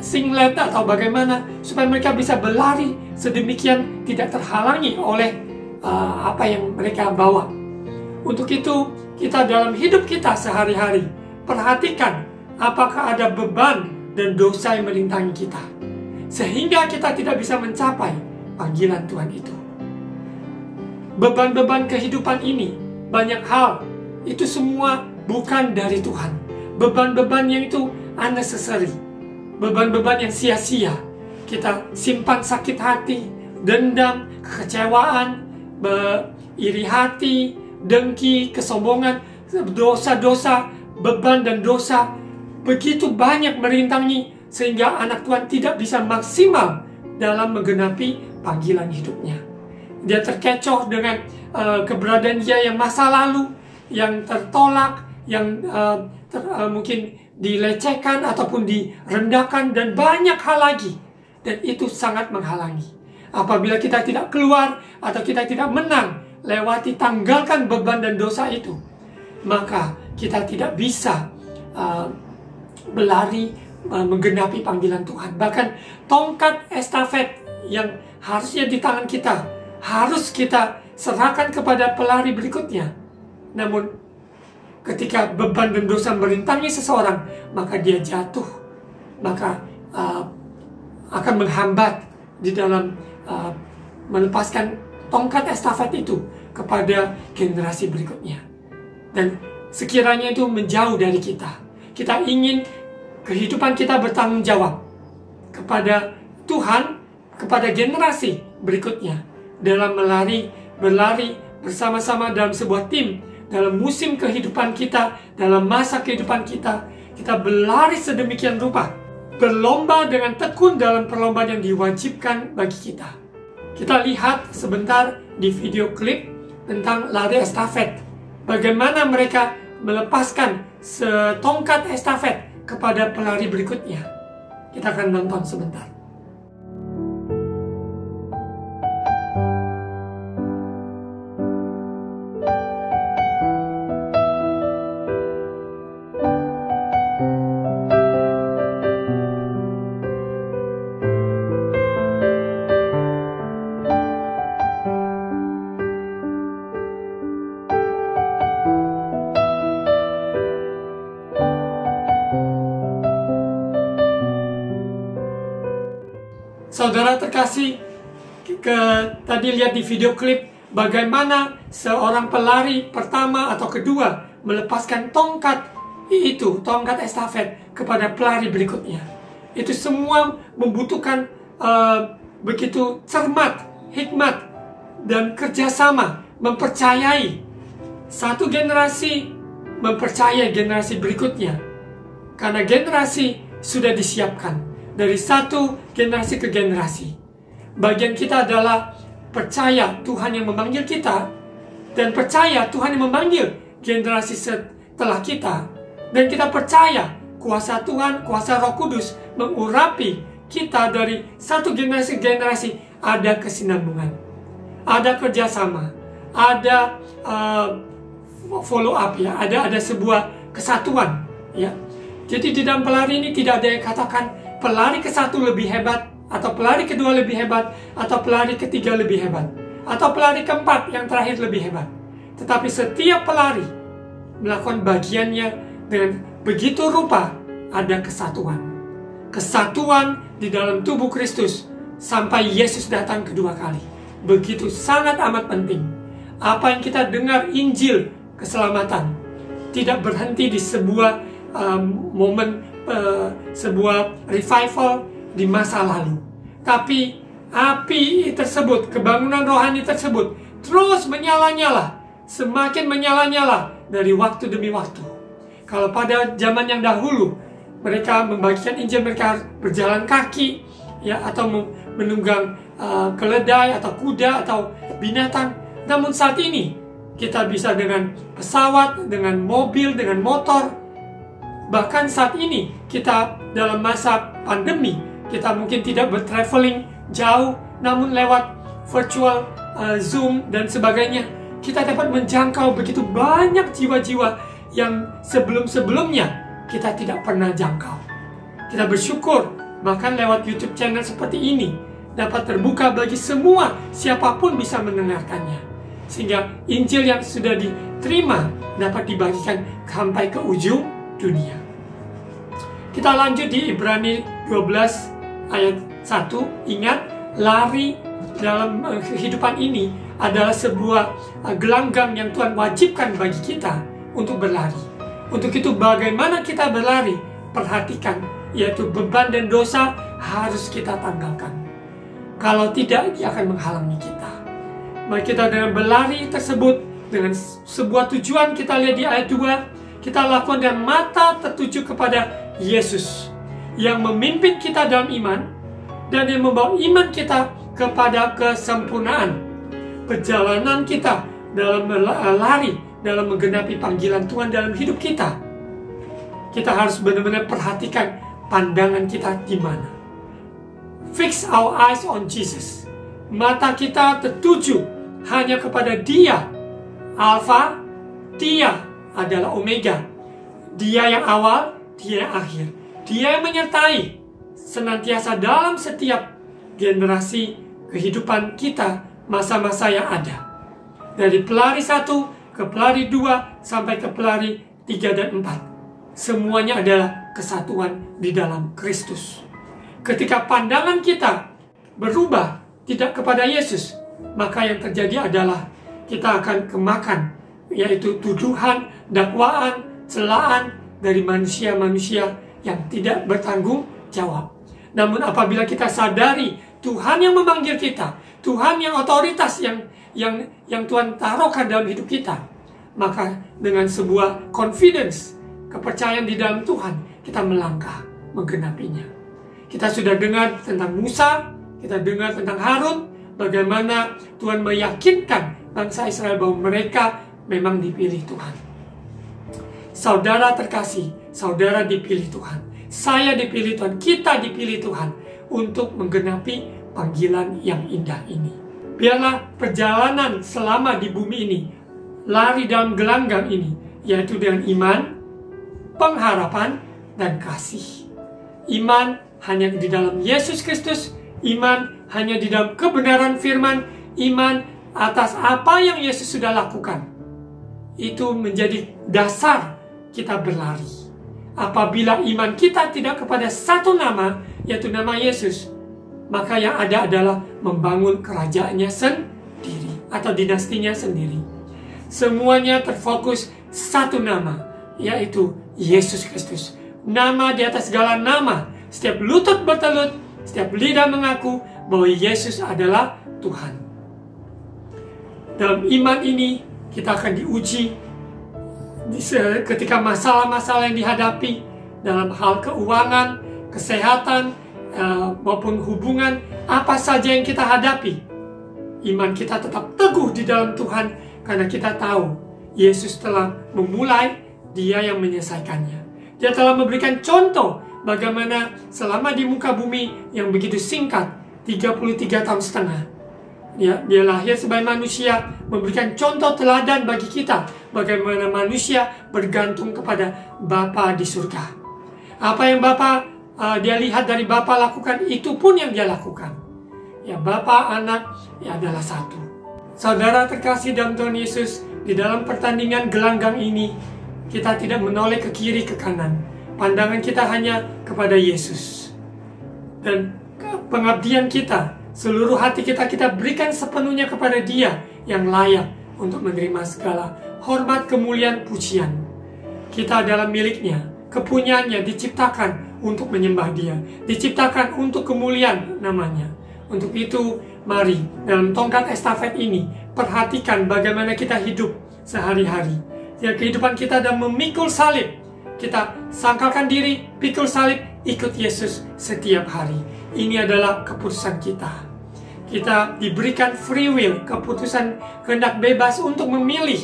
singlet atau bagaimana, supaya mereka bisa berlari sedemikian tidak terhalangi oleh apa yang mereka bawa. Untuk itu, kita dalam hidup kita sehari-hari, perhatikan apakah ada beban dan dosa yang merintangi kita, sehingga kita tidak bisa mencapai panggilan Tuhan itu. Beban-beban kehidupan ini, banyak hal, itu semua bukan dari Tuhan. Beban-beban yang itu unnecessary, beban-beban yang sia-sia. Kita simpan sakit hati, dendam, kekecewaan, iri hati, dengki, kesombongan, dosa-dosa, beban dan dosa begitu banyak merintangi, sehingga anak Tuhan tidak bisa maksimal dalam menggenapi panggilan hidupnya. Dia terkecoh dengan keberadaan dia yang masa lalu, yang tertolak, yang mungkin dilecehkan ataupun direndahkan, dan banyak hal lagi. Dan itu sangat menghalangi. Apabila kita tidak keluar atau kita tidak menang lewati tanggalkan beban dan dosa itu, maka kita tidak bisa berlari menggenapi panggilan Tuhan. Bahkan tongkat estafet yang harusnya di tangan kita, harus kita serahkan kepada pelari berikutnya. Namun ketika beban dan dosa merintangi seseorang, maka dia jatuh, maka akan menghambat di dalam melepaskan tongkat estafet itu kepada generasi berikutnya. Dan sekiranya itu menjauh dari kita, kita ingin kehidupan kita bertanggung jawab kepada Tuhan, kepada generasi berikutnya, dalam berlari bersama-sama dalam sebuah tim, dalam musim kehidupan kita, dalam masa kehidupan kita, kita berlari sedemikian rupa, berlomba dengan tekun dalam perlombaan yang diwajibkan bagi kita. Kita lihat sebentar di video klip tentang lari estafet, bagaimana mereka melepaskan setongkat estafet kepada pelari berikutnya. Kita akan nonton sebentar. Saudara terkasih, tadi lihat di video klip bagaimana seorang pelari pertama atau kedua melepaskan tongkat itu, tongkat estafet kepada pelari berikutnya. Itu semua membutuhkan begitu cermat, hikmat, dan kerjasama, mempercayai. Satu generasi mempercayai generasi berikutnya, karena generasi sudah disiapkan dari satu generasi ke generasi. Bagian kita adalah percaya Tuhan yang memanggil kita, dan percaya Tuhan yang memanggil generasi setelah kita, dan kita percaya kuasa Tuhan, kuasa Roh Kudus mengurapi kita dari satu generasi ke generasi ada kesinambungan, ada kerjasama, ada follow up ya, ada sebuah kesatuan ya. Jadi di dalam pelari ini tidak ada yang katakan pelari ke-1 lebih hebat, atau pelari kedua lebih hebat, atau pelari ketiga lebih hebat, atau pelari keempat yang terakhir lebih hebat. Tetapi setiap pelari melakukan bagiannya dengan begitu rupa, ada kesatuan. Kesatuan di dalam tubuh Kristus sampai Yesus datang kedua kali. Begitu sangat amat penting. Apa yang kita dengar Injil keselamatan tidak berhenti di sebuah momen, sebuah revival di masa lalu. Tapi api tersebut, kebangunan rohani tersebut terus menyala-nyala, semakin menyala-nyala dari waktu demi waktu. Kalau pada zaman yang dahulu mereka membagikan Injil, mereka berjalan kaki ya, atau menunggang keledai atau kuda atau binatang. Namun saat ini kita bisa dengan pesawat, dengan mobil, dengan motor. Bahkan saat ini kita dalam masa pandemi, kita mungkin tidak bertraveling jauh, namun lewat virtual Zoom dan sebagainya, kita dapat menjangkau begitu banyak jiwa-jiwa yang sebelum-sebelumnya kita tidak pernah jangkau. Kita bersyukur bahkan lewat YouTube channel seperti ini dapat terbuka bagi semua, siapapun bisa mendengarkannya, sehingga Injil yang sudah diterima dapat dibagikan sampai ke ujung dunia. Kita lanjut di Ibrani 12 ayat 1. Ingat, lari dalam kehidupan ini adalah sebuah gelanggang yang Tuhan wajibkan bagi kita untuk berlari. Untuk itu bagaimana kita berlari? Perhatikan, yaitu beban dan dosa harus kita tanggalkan. Kalau tidak, dia akan menghalangi kita. Mari kita dengan berlari tersebut, dengan sebuah tujuan kita lihat di ayat 2, kita lakukan dengan mata tertuju kepada Yesus yang memimpin kita dalam iman dan yang membawa iman kita kepada kesempurnaan. Perjalanan kita dalam lari, dalam menggenapi panggilan Tuhan dalam hidup kita, kita harus benar-benar perhatikan pandangan kita di mana. Fix our eyes on Jesus. Mata kita tertuju hanya kepada Dia, Alfa, Dia adalah Omega. Dia yang awal, Dia yang akhir. Dia yang menyertai senantiasa dalam setiap generasi kehidupan kita, masa-masa yang ada. Dari pelari 1 ke pelari 2 sampai ke pelari 3 dan 4. Semuanya adalah kesatuan di dalam Kristus. Ketika pandangan kita berubah tidak kepada Yesus, maka yang terjadi adalah kita akan kemakan, yaitu tuduhan, dakwaan, celaan dari manusia-manusia yang tidak bertanggung jawab. Namun apabila kita sadari Tuhan yang memanggil kita, Tuhan yang otoritas yang Tuhan taruhkan dalam hidup kita, maka dengan sebuah confidence, kepercayaan di dalam Tuhan, kita melangkah menggenapinya. Kita sudah dengar tentang Musa, kita dengar tentang Harun, bagaimana Tuhan meyakinkan bangsa Israel bahwa mereka memang dipilih Tuhan. Saudara terkasih, saudara dipilih Tuhan. Saya dipilih Tuhan, kita dipilih Tuhan untuk menggenapi panggilan yang indah ini. Biarlah perjalanan selama di bumi ini, lari dalam gelanggang ini, yaitu dengan iman, pengharapan, dan kasih. Iman hanya di dalam Yesus Kristus, iman hanya di dalam kebenaran firman, iman atas apa yang Yesus sudah lakukan. Itu menjadi dasar kita berlari. Apabila iman kita tidak kepada satu nama, yaitu nama Yesus, maka yang ada adalah membangun kerajaannya sendiri atau dinastinya sendiri. Semuanya terfokus satu nama, yaitu Yesus Kristus. Nama di atas segala nama. Setiap lutut bertelut, setiap lidah mengaku bahwa Yesus adalah Tuhan. Dalam iman ini kita akan diuji ketika masalah-masalah yang dihadapi dalam hal keuangan, kesehatan, maupun hubungan, apa saja yang kita hadapi. Iman kita tetap teguh di dalam Tuhan karena kita tahu Yesus telah memulai, Dia yang menyelesaikannya. Dia telah memberikan contoh bagaimana selama di muka bumi yang begitu singkat, 33 tahun setengah. Ya, dia lahir sebagai manusia, memberikan contoh teladan bagi kita bagaimana manusia bergantung kepada Bapa di surga. Apa yang dia lihat dari Bapa lakukan, itu pun yang dia lakukan. Ya, Bapa, Anak, ya adalah satu. Saudara terkasih dalam Tuhan Yesus, di dalam pertandingan gelanggang ini, kita tidak menoleh ke kiri ke kanan. Pandangan kita hanya kepada Yesus. Dan pengabdian kita, seluruh hati kita berikan sepenuhnya kepada Dia yang layak untuk menerima segala hormat, kemuliaan, pujian. Kita adalah miliknya, kepunyaannya, diciptakan untuk menyembah Dia, diciptakan untuk kemuliaan namanya. Untuk itu, mari dalam tongkat estafet ini, perhatikan bagaimana kita hidup sehari-hari. Ya, kehidupan kita dan memikul salib. Kita sangkalkan diri, pikul salib, ikut Yesus setiap hari. Ini adalah keputusan kita. Kita diberikan free will, keputusan kehendak bebas untuk memilih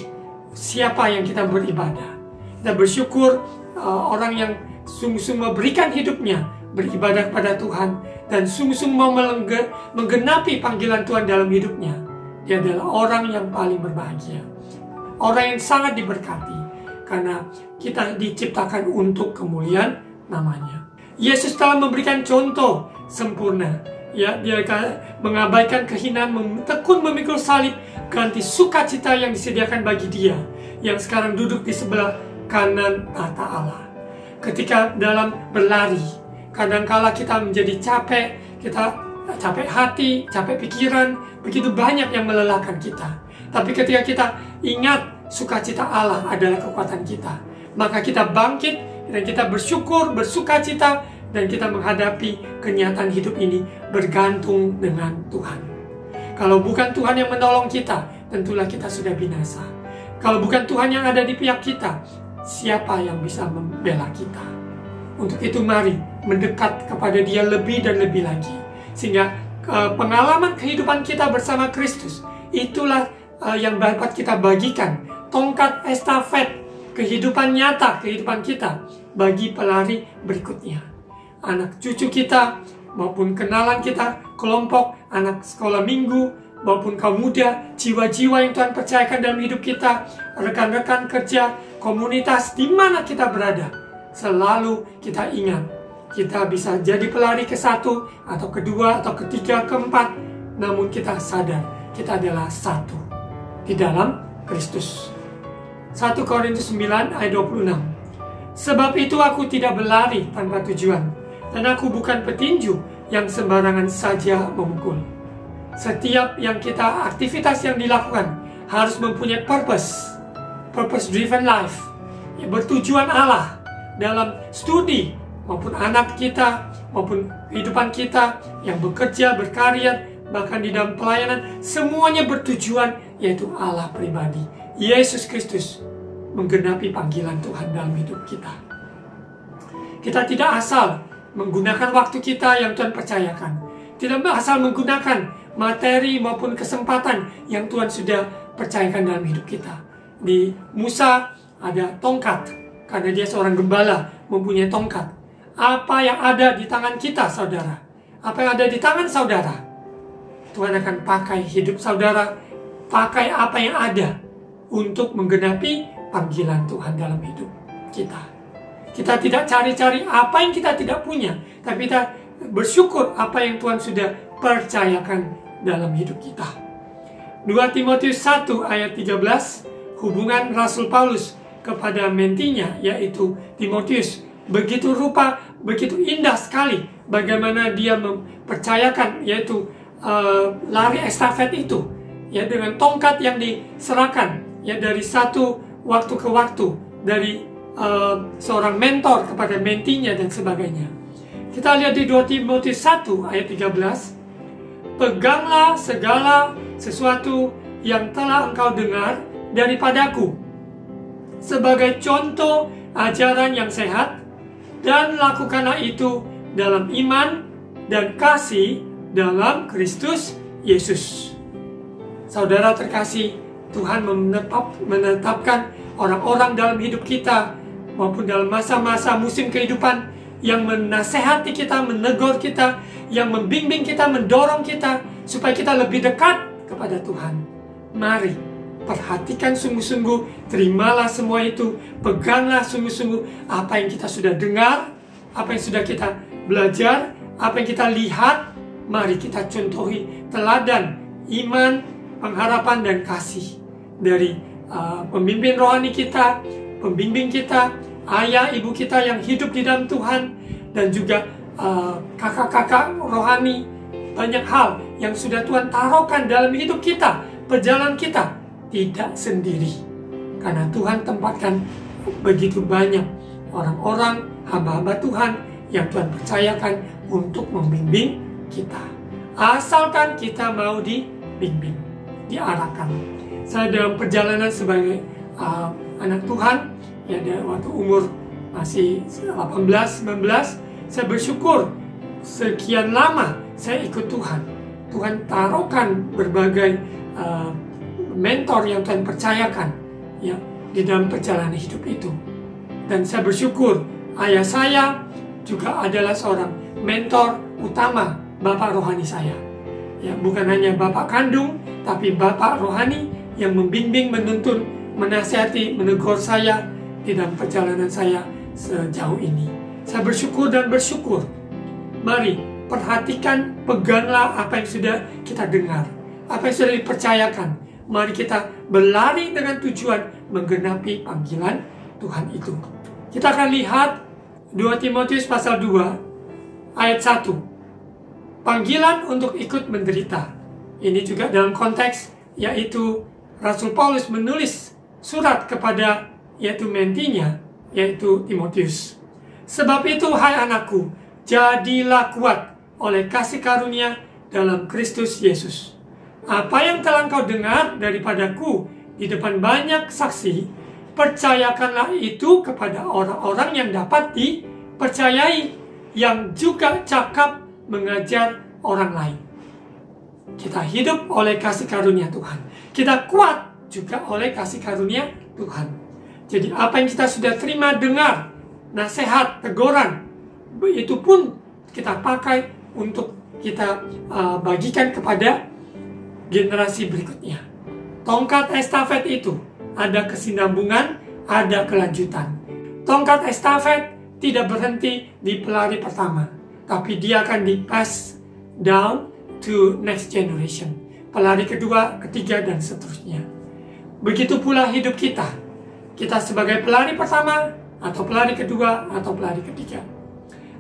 siapa yang kita beribadah. Kita bersyukur orang yang sungguh-sungguh memberikan hidupnya beribadah kepada Tuhan dan sungguh-sungguh mau menggenapi panggilan Tuhan dalam hidupnya. Dia adalah orang yang paling berbahagia, orang yang sangat diberkati, karena kita diciptakan untuk kemuliaan namanya. Yesus telah memberikan contoh sempurna. Ya, dia mengabaikan kehinaan, tekun memikul salib, ganti sukacita yang disediakan bagi dia, yang sekarang duduk di sebelah kanan tahta Allah. Ketika dalam berlari, kadangkala kita menjadi capek, kita capek hati, capek pikiran, begitu banyak yang melelahkan kita. Tapi ketika kita ingat sukacita Allah adalah kekuatan kita, maka kita bangkit dan kita bersyukur, bersukacita, dan kita menghadapi kenyataan hidup ini bergantung dengan Tuhan. Kalau bukan Tuhan yang menolong kita, tentulah kita sudah binasa. Kalau bukan Tuhan yang ada di pihak kita, siapa yang bisa membela kita? Untuk itu mari mendekat kepada Dia lebih dan lebih lagi, sehingga pengalaman kehidupan kita bersama Kristus itulah yang dapat kita bagikan, tongkat estafet kehidupan nyata, kehidupan kita bagi pelari berikutnya. Anak cucu kita maupun kenalan kita, kelompok anak sekolah minggu maupun kaum muda, jiwa-jiwa yang Tuhan percayakan dalam hidup kita, rekan-rekan kerja, komunitas di mana kita berada, selalu kita ingat kita bisa jadi pelari ke satu atau kedua atau ketiga, keempat, namun kita sadar kita adalah satu di dalam Kristus. 1 Korintus 9 ayat 26. Sebab itu aku tidak berlari tanpa tujuan, dan aku bukan petinju yang sembarangan saja memukul. Setiap yang kita, aktivitas yang dilakukan harus mempunyai purpose driven life, yang bertujuan Allah dalam studi maupun anak kita maupun kehidupan kita yang bekerja, berkarya, bahkan di dalam pelayanan, semuanya bertujuan yaitu Allah pribadi, Yesus Kristus, menggenapi panggilan Tuhan dalam hidup kita. Kita tidak asal menggunakan waktu kita yang Tuhan percayakan, tidak asal menggunakan materi maupun kesempatan yang Tuhan sudah percayakan dalam hidup kita. Di Musa ada tongkat, karena dia seorang gembala, mempunyai tongkat. Apa yang ada di tangan kita, saudara? Apa yang ada di tangan saudara? Tuhan akan pakai hidup saudara, pakai apa yang ada untuk menggenapi panggilan Tuhan dalam hidup kita. Kita tidak cari-cari apa yang kita tidak punya, tapi kita bersyukur apa yang Tuhan sudah percayakan dalam hidup kita. 2 Timotius 1 ayat 13, hubungan Rasul Paulus kepada mentinya, yaitu Timotius, begitu indah sekali bagaimana dia mempercayakan, yaitu lari estafet itu, ya, dengan tongkat yang diserahkan, ya, dari satu waktu ke waktu, dari seorang mentor kepada mentinya dan sebagainya. Kita lihat di 2 Timotius 1 ayat 13, peganglah segala sesuatu yang telah engkau dengar daripadaku sebagai contoh ajaran yang sehat, dan lakukanlah itu dalam iman dan kasih dalam Kristus Yesus. Saudara terkasih, Tuhan menetapkan orang-orang dalam hidup kita maupun dalam masa-masa musim kehidupan yang menasehati kita, menegur kita, yang membimbing kita, mendorong kita supaya kita lebih dekat kepada Tuhan. Mari perhatikan sungguh-sungguh, terimalah semua itu, peganglah sungguh-sungguh apa yang kita sudah dengar, apa yang sudah kita belajar, apa yang kita lihat. Mari kita contohi teladan iman, pengharapan, dan kasih dari pemimpin rohani kita, pembimbing kita, ayah ibu kita yang hidup di dalam Tuhan, dan juga kakak-kakak rohani. Banyak hal yang sudah Tuhan taruhkan dalam hidup kita, perjalanan kita, tidak sendiri. Karena Tuhan tempatkan begitu banyak orang-orang, hamba-hamba Tuhan yang Tuhan percayakan untuk membimbing kita. Asalkan kita mau dibimbing, diarahkan. Saya dalam perjalanan sebagai anak Tuhan, ya waktu umur masih 18-19, saya bersyukur sekian lama saya ikut Tuhan. Tuhan taruhkan berbagai mentor yang Tuhan percayakan ya di dalam perjalanan hidup itu. Dan saya bersyukur ayah saya juga adalah seorang mentor utama bapak rohani saya. Ya, bukan hanya bapak kandung, tapi bapak rohani yang membimbing, menuntun, menasihati, menegur saya di dalam perjalanan saya sejauh ini. Saya bersyukur dan bersyukur. Mari perhatikan, peganglah apa yang sudah kita dengar, apa yang sudah dipercayakan. Mari kita berlari dengan tujuan menggenapi panggilan Tuhan itu. Kita akan lihat 2 Timotius pasal 2 ayat 1. Panggilan untuk ikut menderita. Ini juga dalam konteks yaitu Rasul Paulus menulis surat kepada yaitu mentinya, yaitu Timotius. Sebab itu hai anakku, jadilah kuat oleh kasih karunia dalam Kristus Yesus. Apa yang telah engkau dengar daripadaku di depan banyak saksi, percayakanlah itu kepada orang-orang yang dapat dipercayai, yang juga cakap mengajar orang lain. Kita hidup oleh kasih karunia Tuhan. Kita kuat juga oleh kasih karunia Tuhan. Jadi apa yang kita sudah terima, dengar, nasihat, teguran, itu pun kita pakai untuk kita bagikan kepada generasi berikutnya. Tongkat estafet itu ada kesinambungan, ada kelanjutan. Tongkat estafet tidak berhenti di pelari pertama, tapi dia akan di-pass down to next generation. Pelari kedua, ketiga, dan seterusnya. Begitu pula hidup kita. Kita sebagai pelari pertama, atau pelari kedua, atau pelari ketiga.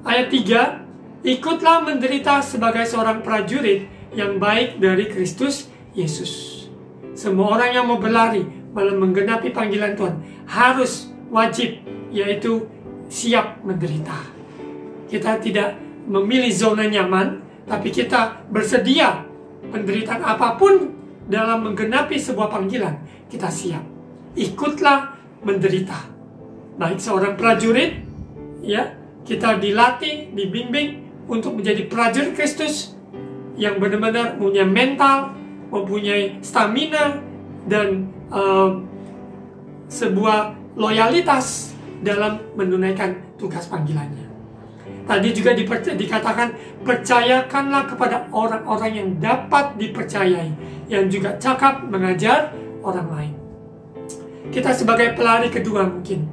Ayat 3, ikutlah menderita sebagai seorang prajurit yang baik dari Kristus Yesus. Semua orang yang mau berlari dalam menggenapi panggilan Tuhan harus wajib, yaitu siap menderita. Kita tidak memilih zona nyaman, tapi kita bersedia penderitaan apapun dalam menggenapi sebuah panggilan. Kita siap. Ikutlah menderita. Baik seorang prajurit, ya, kita dilatih, dibimbing untuk menjadi prajurit Kristus yang benar-benar punya mental, mempunyai stamina, dan sebuah loyalitas dalam menunaikan tugas panggilannya. Tadi juga dikatakan, percayakanlah kepada orang-orang yang dapat dipercayai, yang juga cakap mengajar orang lain. Kita sebagai pelari kedua mungkin,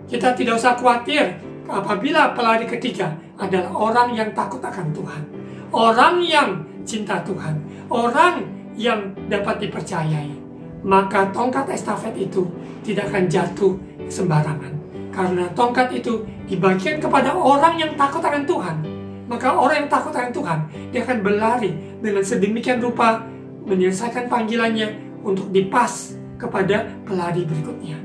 kita tidak usah khawatir apabila pelari ketiga adalah orang yang takut akan Tuhan, orang yang cinta Tuhan, orang yang dapat dipercayai. Maka tongkat estafet itu tidak akan jatuh sembarangan. Karena tongkat itu dibagikan kepada orang yang takut akan Tuhan. Maka orang yang takut akan Tuhan, dia akan berlari dengan sedemikian rupa menyelesaikan panggilannya untuk dipas kepada pelari berikutnya.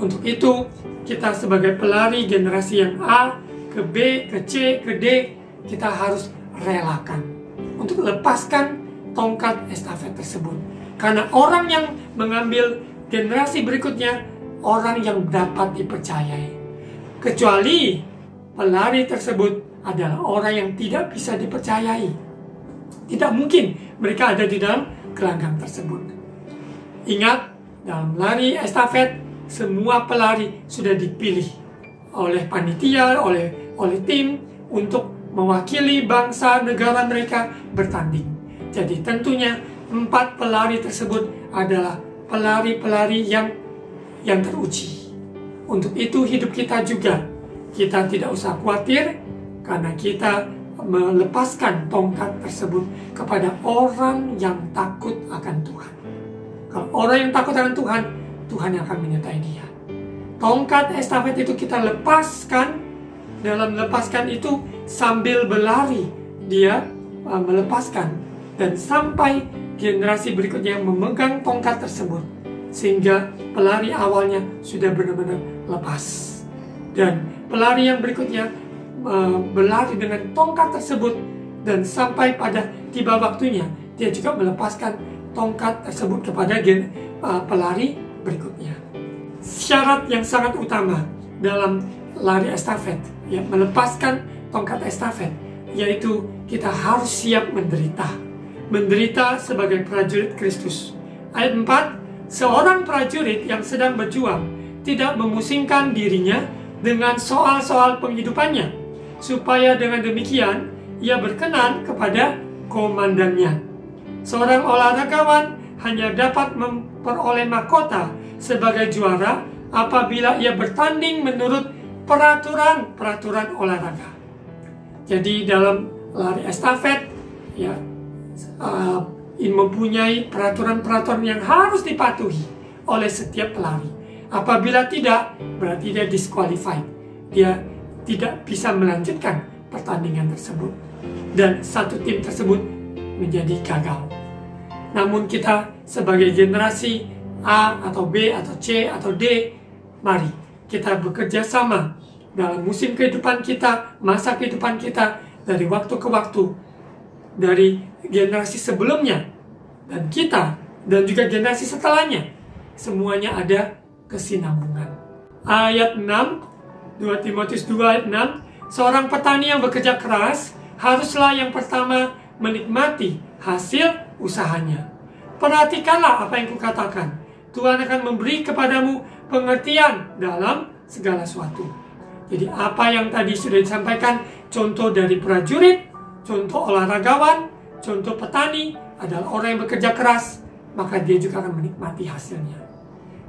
Untuk itu, kita sebagai pelari generasi yang A, ke B, ke C, ke D, kita harus relakan untuk lepaskan tongkat estafet tersebut. Karena orang yang mengambil generasi berikutnya, orang yang dapat dipercayai. Kecuali pelari tersebut adalah orang yang tidak bisa dipercayai. Tidak mungkin mereka ada di dalam gelanggang tersebut. Ingat, dalam lari estafet, semua pelari sudah dipilih oleh panitia, oleh oleh tim untuk mewakili bangsa negara mereka bertanding. Jadi tentunya 4 pelari tersebut adalah pelari-pelari yang teruji. Untuk itu hidup kita juga, kita tidak usah khawatir karena kita melepaskan tongkat tersebut kepada orang yang takut akan Tuhan. Kalau orang yang takut akan Tuhan, Tuhan yang akan menyertai dia. Tongkat estafet itu kita lepaskan. Dalam melepaskan itu sambil berlari, dia melepaskan dan sampai generasi berikutnya yang memegang tongkat tersebut, sehingga pelari awalnya sudah benar-benar lepas. Dan pelari yang berikutnya berlari dengan tongkat tersebut, dan sampai pada tiba waktunya dia juga melepaskan tongkat tersebut kepada pelari berikutnya. Syarat yang sangat utama dalam lari estafet, ya, melepaskan tongkat estafet, yaitu kita harus siap menderita. Menderita sebagai prajurit Kristus. Ayat 4, seorang prajurit yang sedang berjuang tidak memusingkan dirinya dengan soal-soal penghidupannya, supaya dengan demikian ia berkenan kepada komandannya. Seorang olahragawan hanya dapat memperoleh mahkota sebagai juara apabila ia bertanding menurut peraturan olahraga. Jadi dalam lari estafet, ya, mempunyai peraturan-peraturan yang harus dipatuhi oleh setiap pelari. Apabila tidak, berarti dia disqualified. Dia tidak bisa melanjutkan pertandingan tersebut, dan satu tim tersebut menjadi gagal. Namun kita sebagai generasi A atau B atau C atau D, mari kita bekerja sama dalam musim kehidupan kita, masa kehidupan kita, dari waktu ke waktu, dari generasi sebelumnya, dan kita, dan juga generasi setelahnya. Semuanya ada kesinambungan. Ayat 6, 2 Timotius 2 ayat 6, seorang petani yang bekerja keras haruslah yang pertama menikmati hasil usahanya. Perhatikanlah apa yang kukatakan. Tuhan akan memberi kepadamu pengertian dalam segala sesuatu. Jadi apa yang tadi sudah disampaikan, contoh dari prajurit, contoh olahragawan, contoh petani adalah orang yang bekerja keras, maka dia juga akan menikmati hasilnya.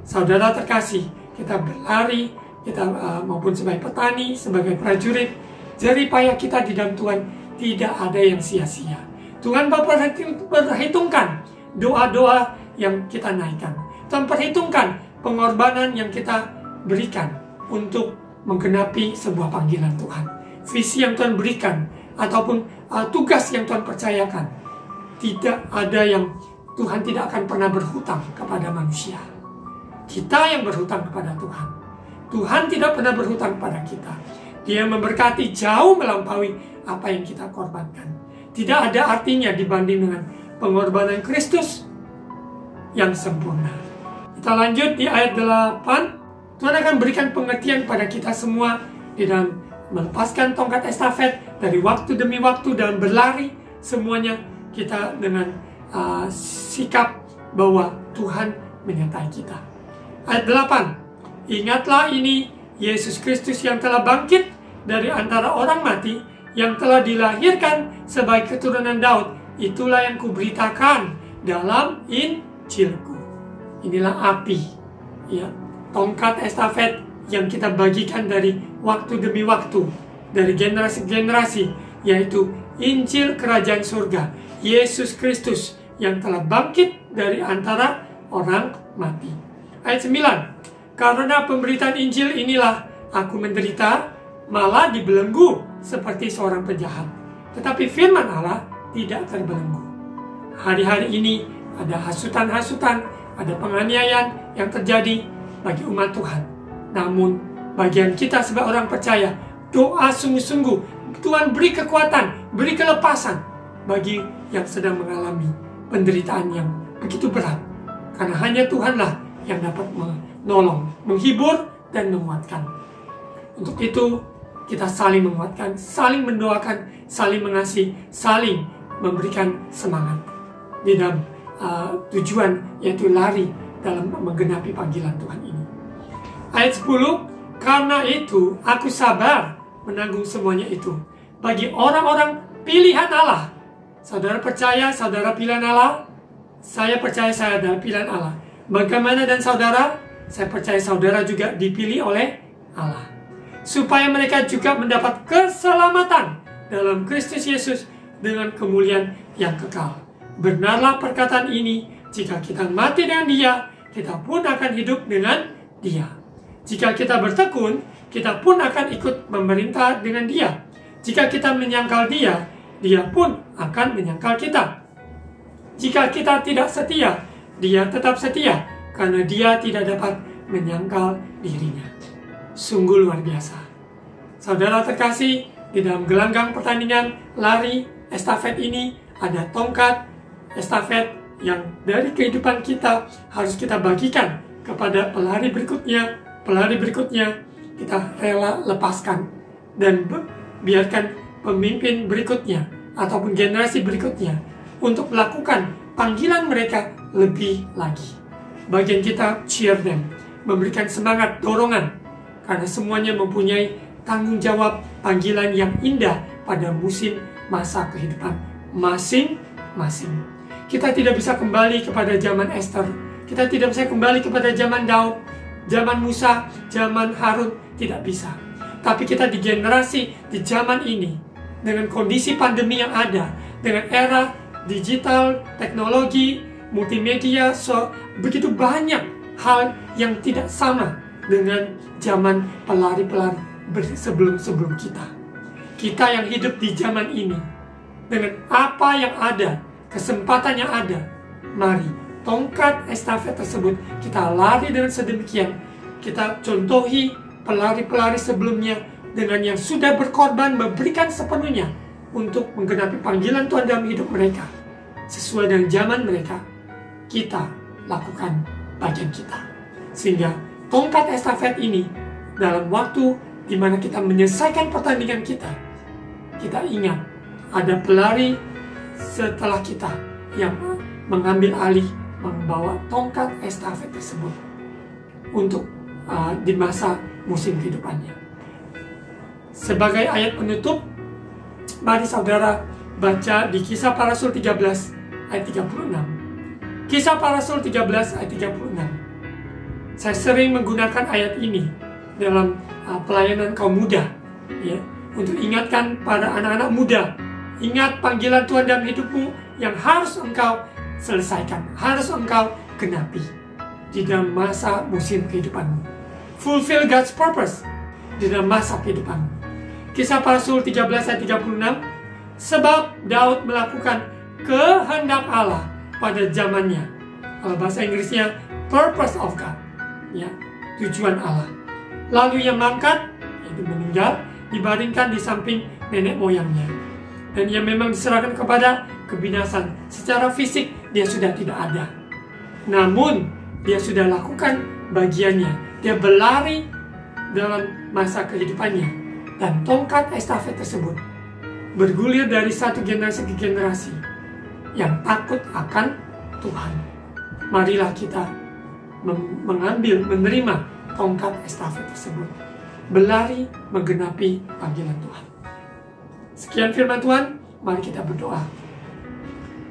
Saudara terkasih, kita berlari, kita maupun sebagai petani, sebagai prajurit, jerih payah kita di dalam Tuhan tidak ada yang sia-sia. Tuhan memperhitungkan doa-doa yang kita naikkan. Tuhan perhitungkan pengorbanan yang kita berikan untuk menggenapi sebuah panggilan Tuhan. Visi yang Tuhan berikan, ataupun tugas yang Tuhan percayakan. Tidak ada yang Tuhan tidak akan pernah berhutang kepada manusia. Kita yang berhutang kepada Tuhan. Tuhan tidak pernah berhutang kepada kita. Dia memberkati jauh melampaui apa yang kita korbankan. Tidak ada artinya dibanding dengan pengorbanan Kristus yang sempurna. Kita lanjut di ayat 8. Tuhan akan berikan pengertian pada kita semua di dalam melepaskan tongkat estafet dari waktu demi waktu dalam berlari. Semuanya kita dengan sikap bahwa Tuhan menyertai kita. Ayat 8. Ingatlah ini, Yesus Kristus yang telah bangkit dari antara orang mati, yang telah dilahirkan sebagai keturunan Daud. Itulah yang kuberitakan dalam Injilku. Inilah api, ya, tongkat estafet yang kita bagikan dari waktu demi waktu, dari generasi ke generasi, yaitu Injil Kerajaan Surga, Yesus Kristus yang telah bangkit dari antara orang mati. Ayat 9. Karena pemberitaan Injil inilah aku menderita, malah dibelenggu seperti seorang penjahat. Tetapi firman Allah tidak terbelenggu. Hari-hari ini ada hasutan-hasutan, ada penganiayaan yang terjadi bagi umat Tuhan. Namun bagian kita sebagai orang percaya, doa sungguh-sungguh, Tuhan beri kekuatan, beri kelepasan bagi yang sedang mengalami penderitaan yang begitu berat. Karena hanya Tuhanlah yang dapat menolong, menghibur, dan menguatkan. Untuk itu kita saling menguatkan, saling mendoakan, saling mengasihi, saling memberikan semangat di dalam tujuan, yaitu lari dalam menggenapi panggilan Tuhan ini. Ayat 10. Karena itu aku sabar menanggung semuanya itu. Bagi orang-orang pilihan Allah, saudara percaya saudara pilihan Allah? Saya percaya saya adalah pilihan Allah. Bagaimana dan saudara? Saya percaya saudara juga dipilih oleh Allah, supaya mereka juga mendapat keselamatan dalam Kristus Yesus dengan kemuliaan yang kekal. Benarlah perkataan ini, jika kita mati dengan Dia, kita pun akan hidup dengan Dia. Jika kita bertekun, kita pun akan ikut memerintah dengan Dia. Jika kita menyangkal Dia, Dia pun akan menyangkal kita. Jika kita tidak setia, Dia tetap setia, karena Dia tidak dapat menyangkal dirinya. Sungguh luar biasa. Saudara terkasih, di dalam gelanggang pertandingan lari estafet ini ada tongkat estafet yang dari kehidupan kita harus kita bagikan kepada pelari berikutnya. Pelari berikutnya kita rela lepaskan dan biarkan pemimpin berikutnya ataupun generasi berikutnya untuk melakukan panggilan mereka lebih lagi. Bagian kita cheer them, memberikan semangat, dorongan, karena semuanya mempunyai tanggung jawab panggilan yang indah pada musim masa kehidupan masing-masing. Kita tidak bisa kembali kepada zaman Esther, kita tidak bisa kembali kepada zaman Daud, zaman Musa, zaman Harun, tidak bisa. Tapi kita di generasi, di zaman ini, dengan kondisi pandemi yang ada, dengan era digital, teknologi, multimedia, begitu banyak hal yang tidak sama dengan zaman pelari-pelari sebelum kita. Kita yang hidup di zaman ini, dengan apa yang ada, kesempatan yang ada, mari tongkat estafet tersebut kita lari dengan sedemikian. Kita contohi pelari-pelari sebelumnya dengan yang sudah berkorban, memberikan sepenuhnya untuk menggenapi panggilan Tuhan dalam hidup mereka. Sesuai dengan zaman mereka, kita lakukan bagian kita. Sehingga tongkat estafet ini dalam waktu di mana kita menyelesaikan pertandingan kita ingat ada pelari setelah kita yang mengambil alih membawa tongkat estafet tersebut untuk di masa musim kehidupannya. Sebagai ayat penutup, mari saudara baca di Kisah Para Rasul 13 ayat 36. Kisah Para Rasul 13 ayat 36. Saya sering menggunakan ayat ini dalam pelayanan kaum muda, ya, untuk ingatkan pada anak-anak muda. Ingat panggilan Tuhan dalam hidupmu yang harus engkau selesaikan, harus engkau genapi di dalam masa musim kehidupanmu. Fulfill God's purpose di dalam masa kehidupanmu. Kisah Para Rasul 13 ayat 36. Sebab Daud melakukan kehendak Allah pada zamannya. Kalau bahasa Inggrisnya purpose of God, ya, tujuan Allah. Lalu ia mangkat, yaitu meninggal, dibaringkan di samping nenek moyangnya. Dan ia memang diserahkan kepada kebinasan. Secara fisik dia sudah tidak ada. Namun dia sudah lakukan bagiannya. Dia berlari dalam masa kehidupannya. Dan tongkat estafet tersebut bergulir dari satu generasi ke generasi yang takut akan Tuhan. Marilah kita menerima tongkat estafet tersebut, berlari menggenapi panggilan Tuhan. Sekian firman Tuhan, mari kita berdoa.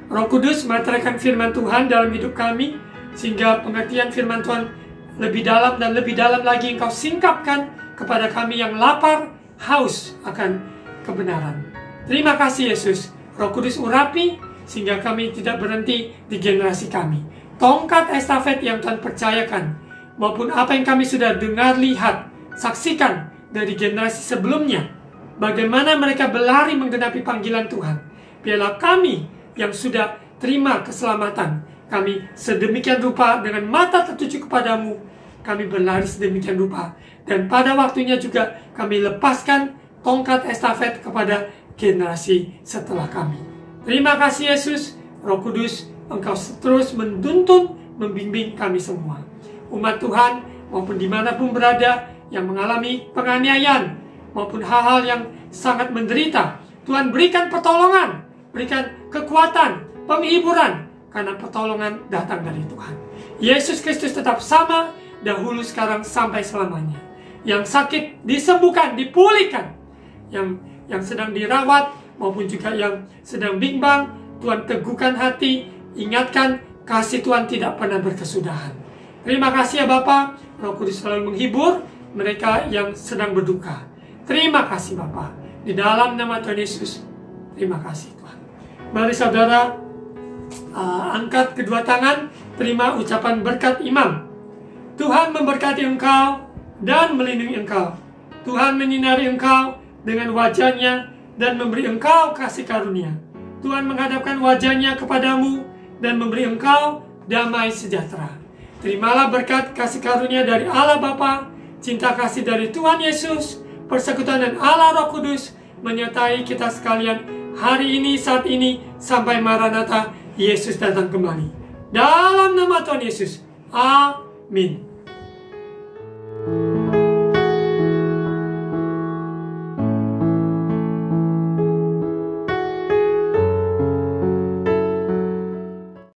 Roh Kudus, meteraikan firman Tuhan dalam hidup kami, sehingga pengertian firman Tuhan lebih dalam dan lebih dalam lagi Engkau singkapkan kepada kami yang lapar, haus akan kebenaran. Terima kasih Yesus. Roh Kudus urapi sehingga kami tidak berhenti di generasi kami. Tongkat estafet yang Tuhan percayakan, maupun apa yang kami sudah dengar, lihat, saksikan dari generasi sebelumnya, bagaimana mereka berlari menggenapi panggilan Tuhan. Biarlah kami yang sudah terima keselamatan, kami sedemikian rupa dengan mata tertuju kepadamu, kami berlari sedemikian rupa. Dan pada waktunya juga kami lepaskan tongkat estafet kepada generasi setelah kami. Terima kasih Yesus. Roh Kudus, Engkau terus menuntun, membimbing kami semua. Umat Tuhan maupun dimanapun berada yang mengalami penganiayaan maupun hal-hal yang sangat menderita, Tuhan berikan pertolongan, berikan kekuatan, penghiburan, karena pertolongan datang dari Tuhan. Yesus Kristus tetap sama, dahulu, sekarang, sampai selamanya. Yang sakit disembuhkan, dipulihkan. yang sedang dirawat maupun juga yang sedang bimbang. Tuhan teguhkan hati, ingatkan kasih Tuhan tidak pernah berkesudahan. Terima kasih ya Bapa, Roh Kudus selalu menghibur mereka yang sedang berduka. Terima kasih Bapa, di dalam nama Tuhan Yesus, terima kasih Tuhan. Mari saudara angkat kedua tangan, terima ucapan berkat imam. Tuhan memberkati engkau dan melindungi engkau. Tuhan menyinari engkau dengan wajah-Nya dan memberi engkau kasih karunia. Tuhan menghadapkan wajah-Nya kepadamu dan memberi engkau damai sejahtera. Terimalah berkat kasih karunia dari Allah Bapa, cinta kasih dari Tuhan Yesus, persekutuan dan Allah Roh Kudus menyertai kita sekalian hari ini, saat ini, sampai Maranatha, Yesus datang kembali. Dalam nama Tuhan Yesus, amin.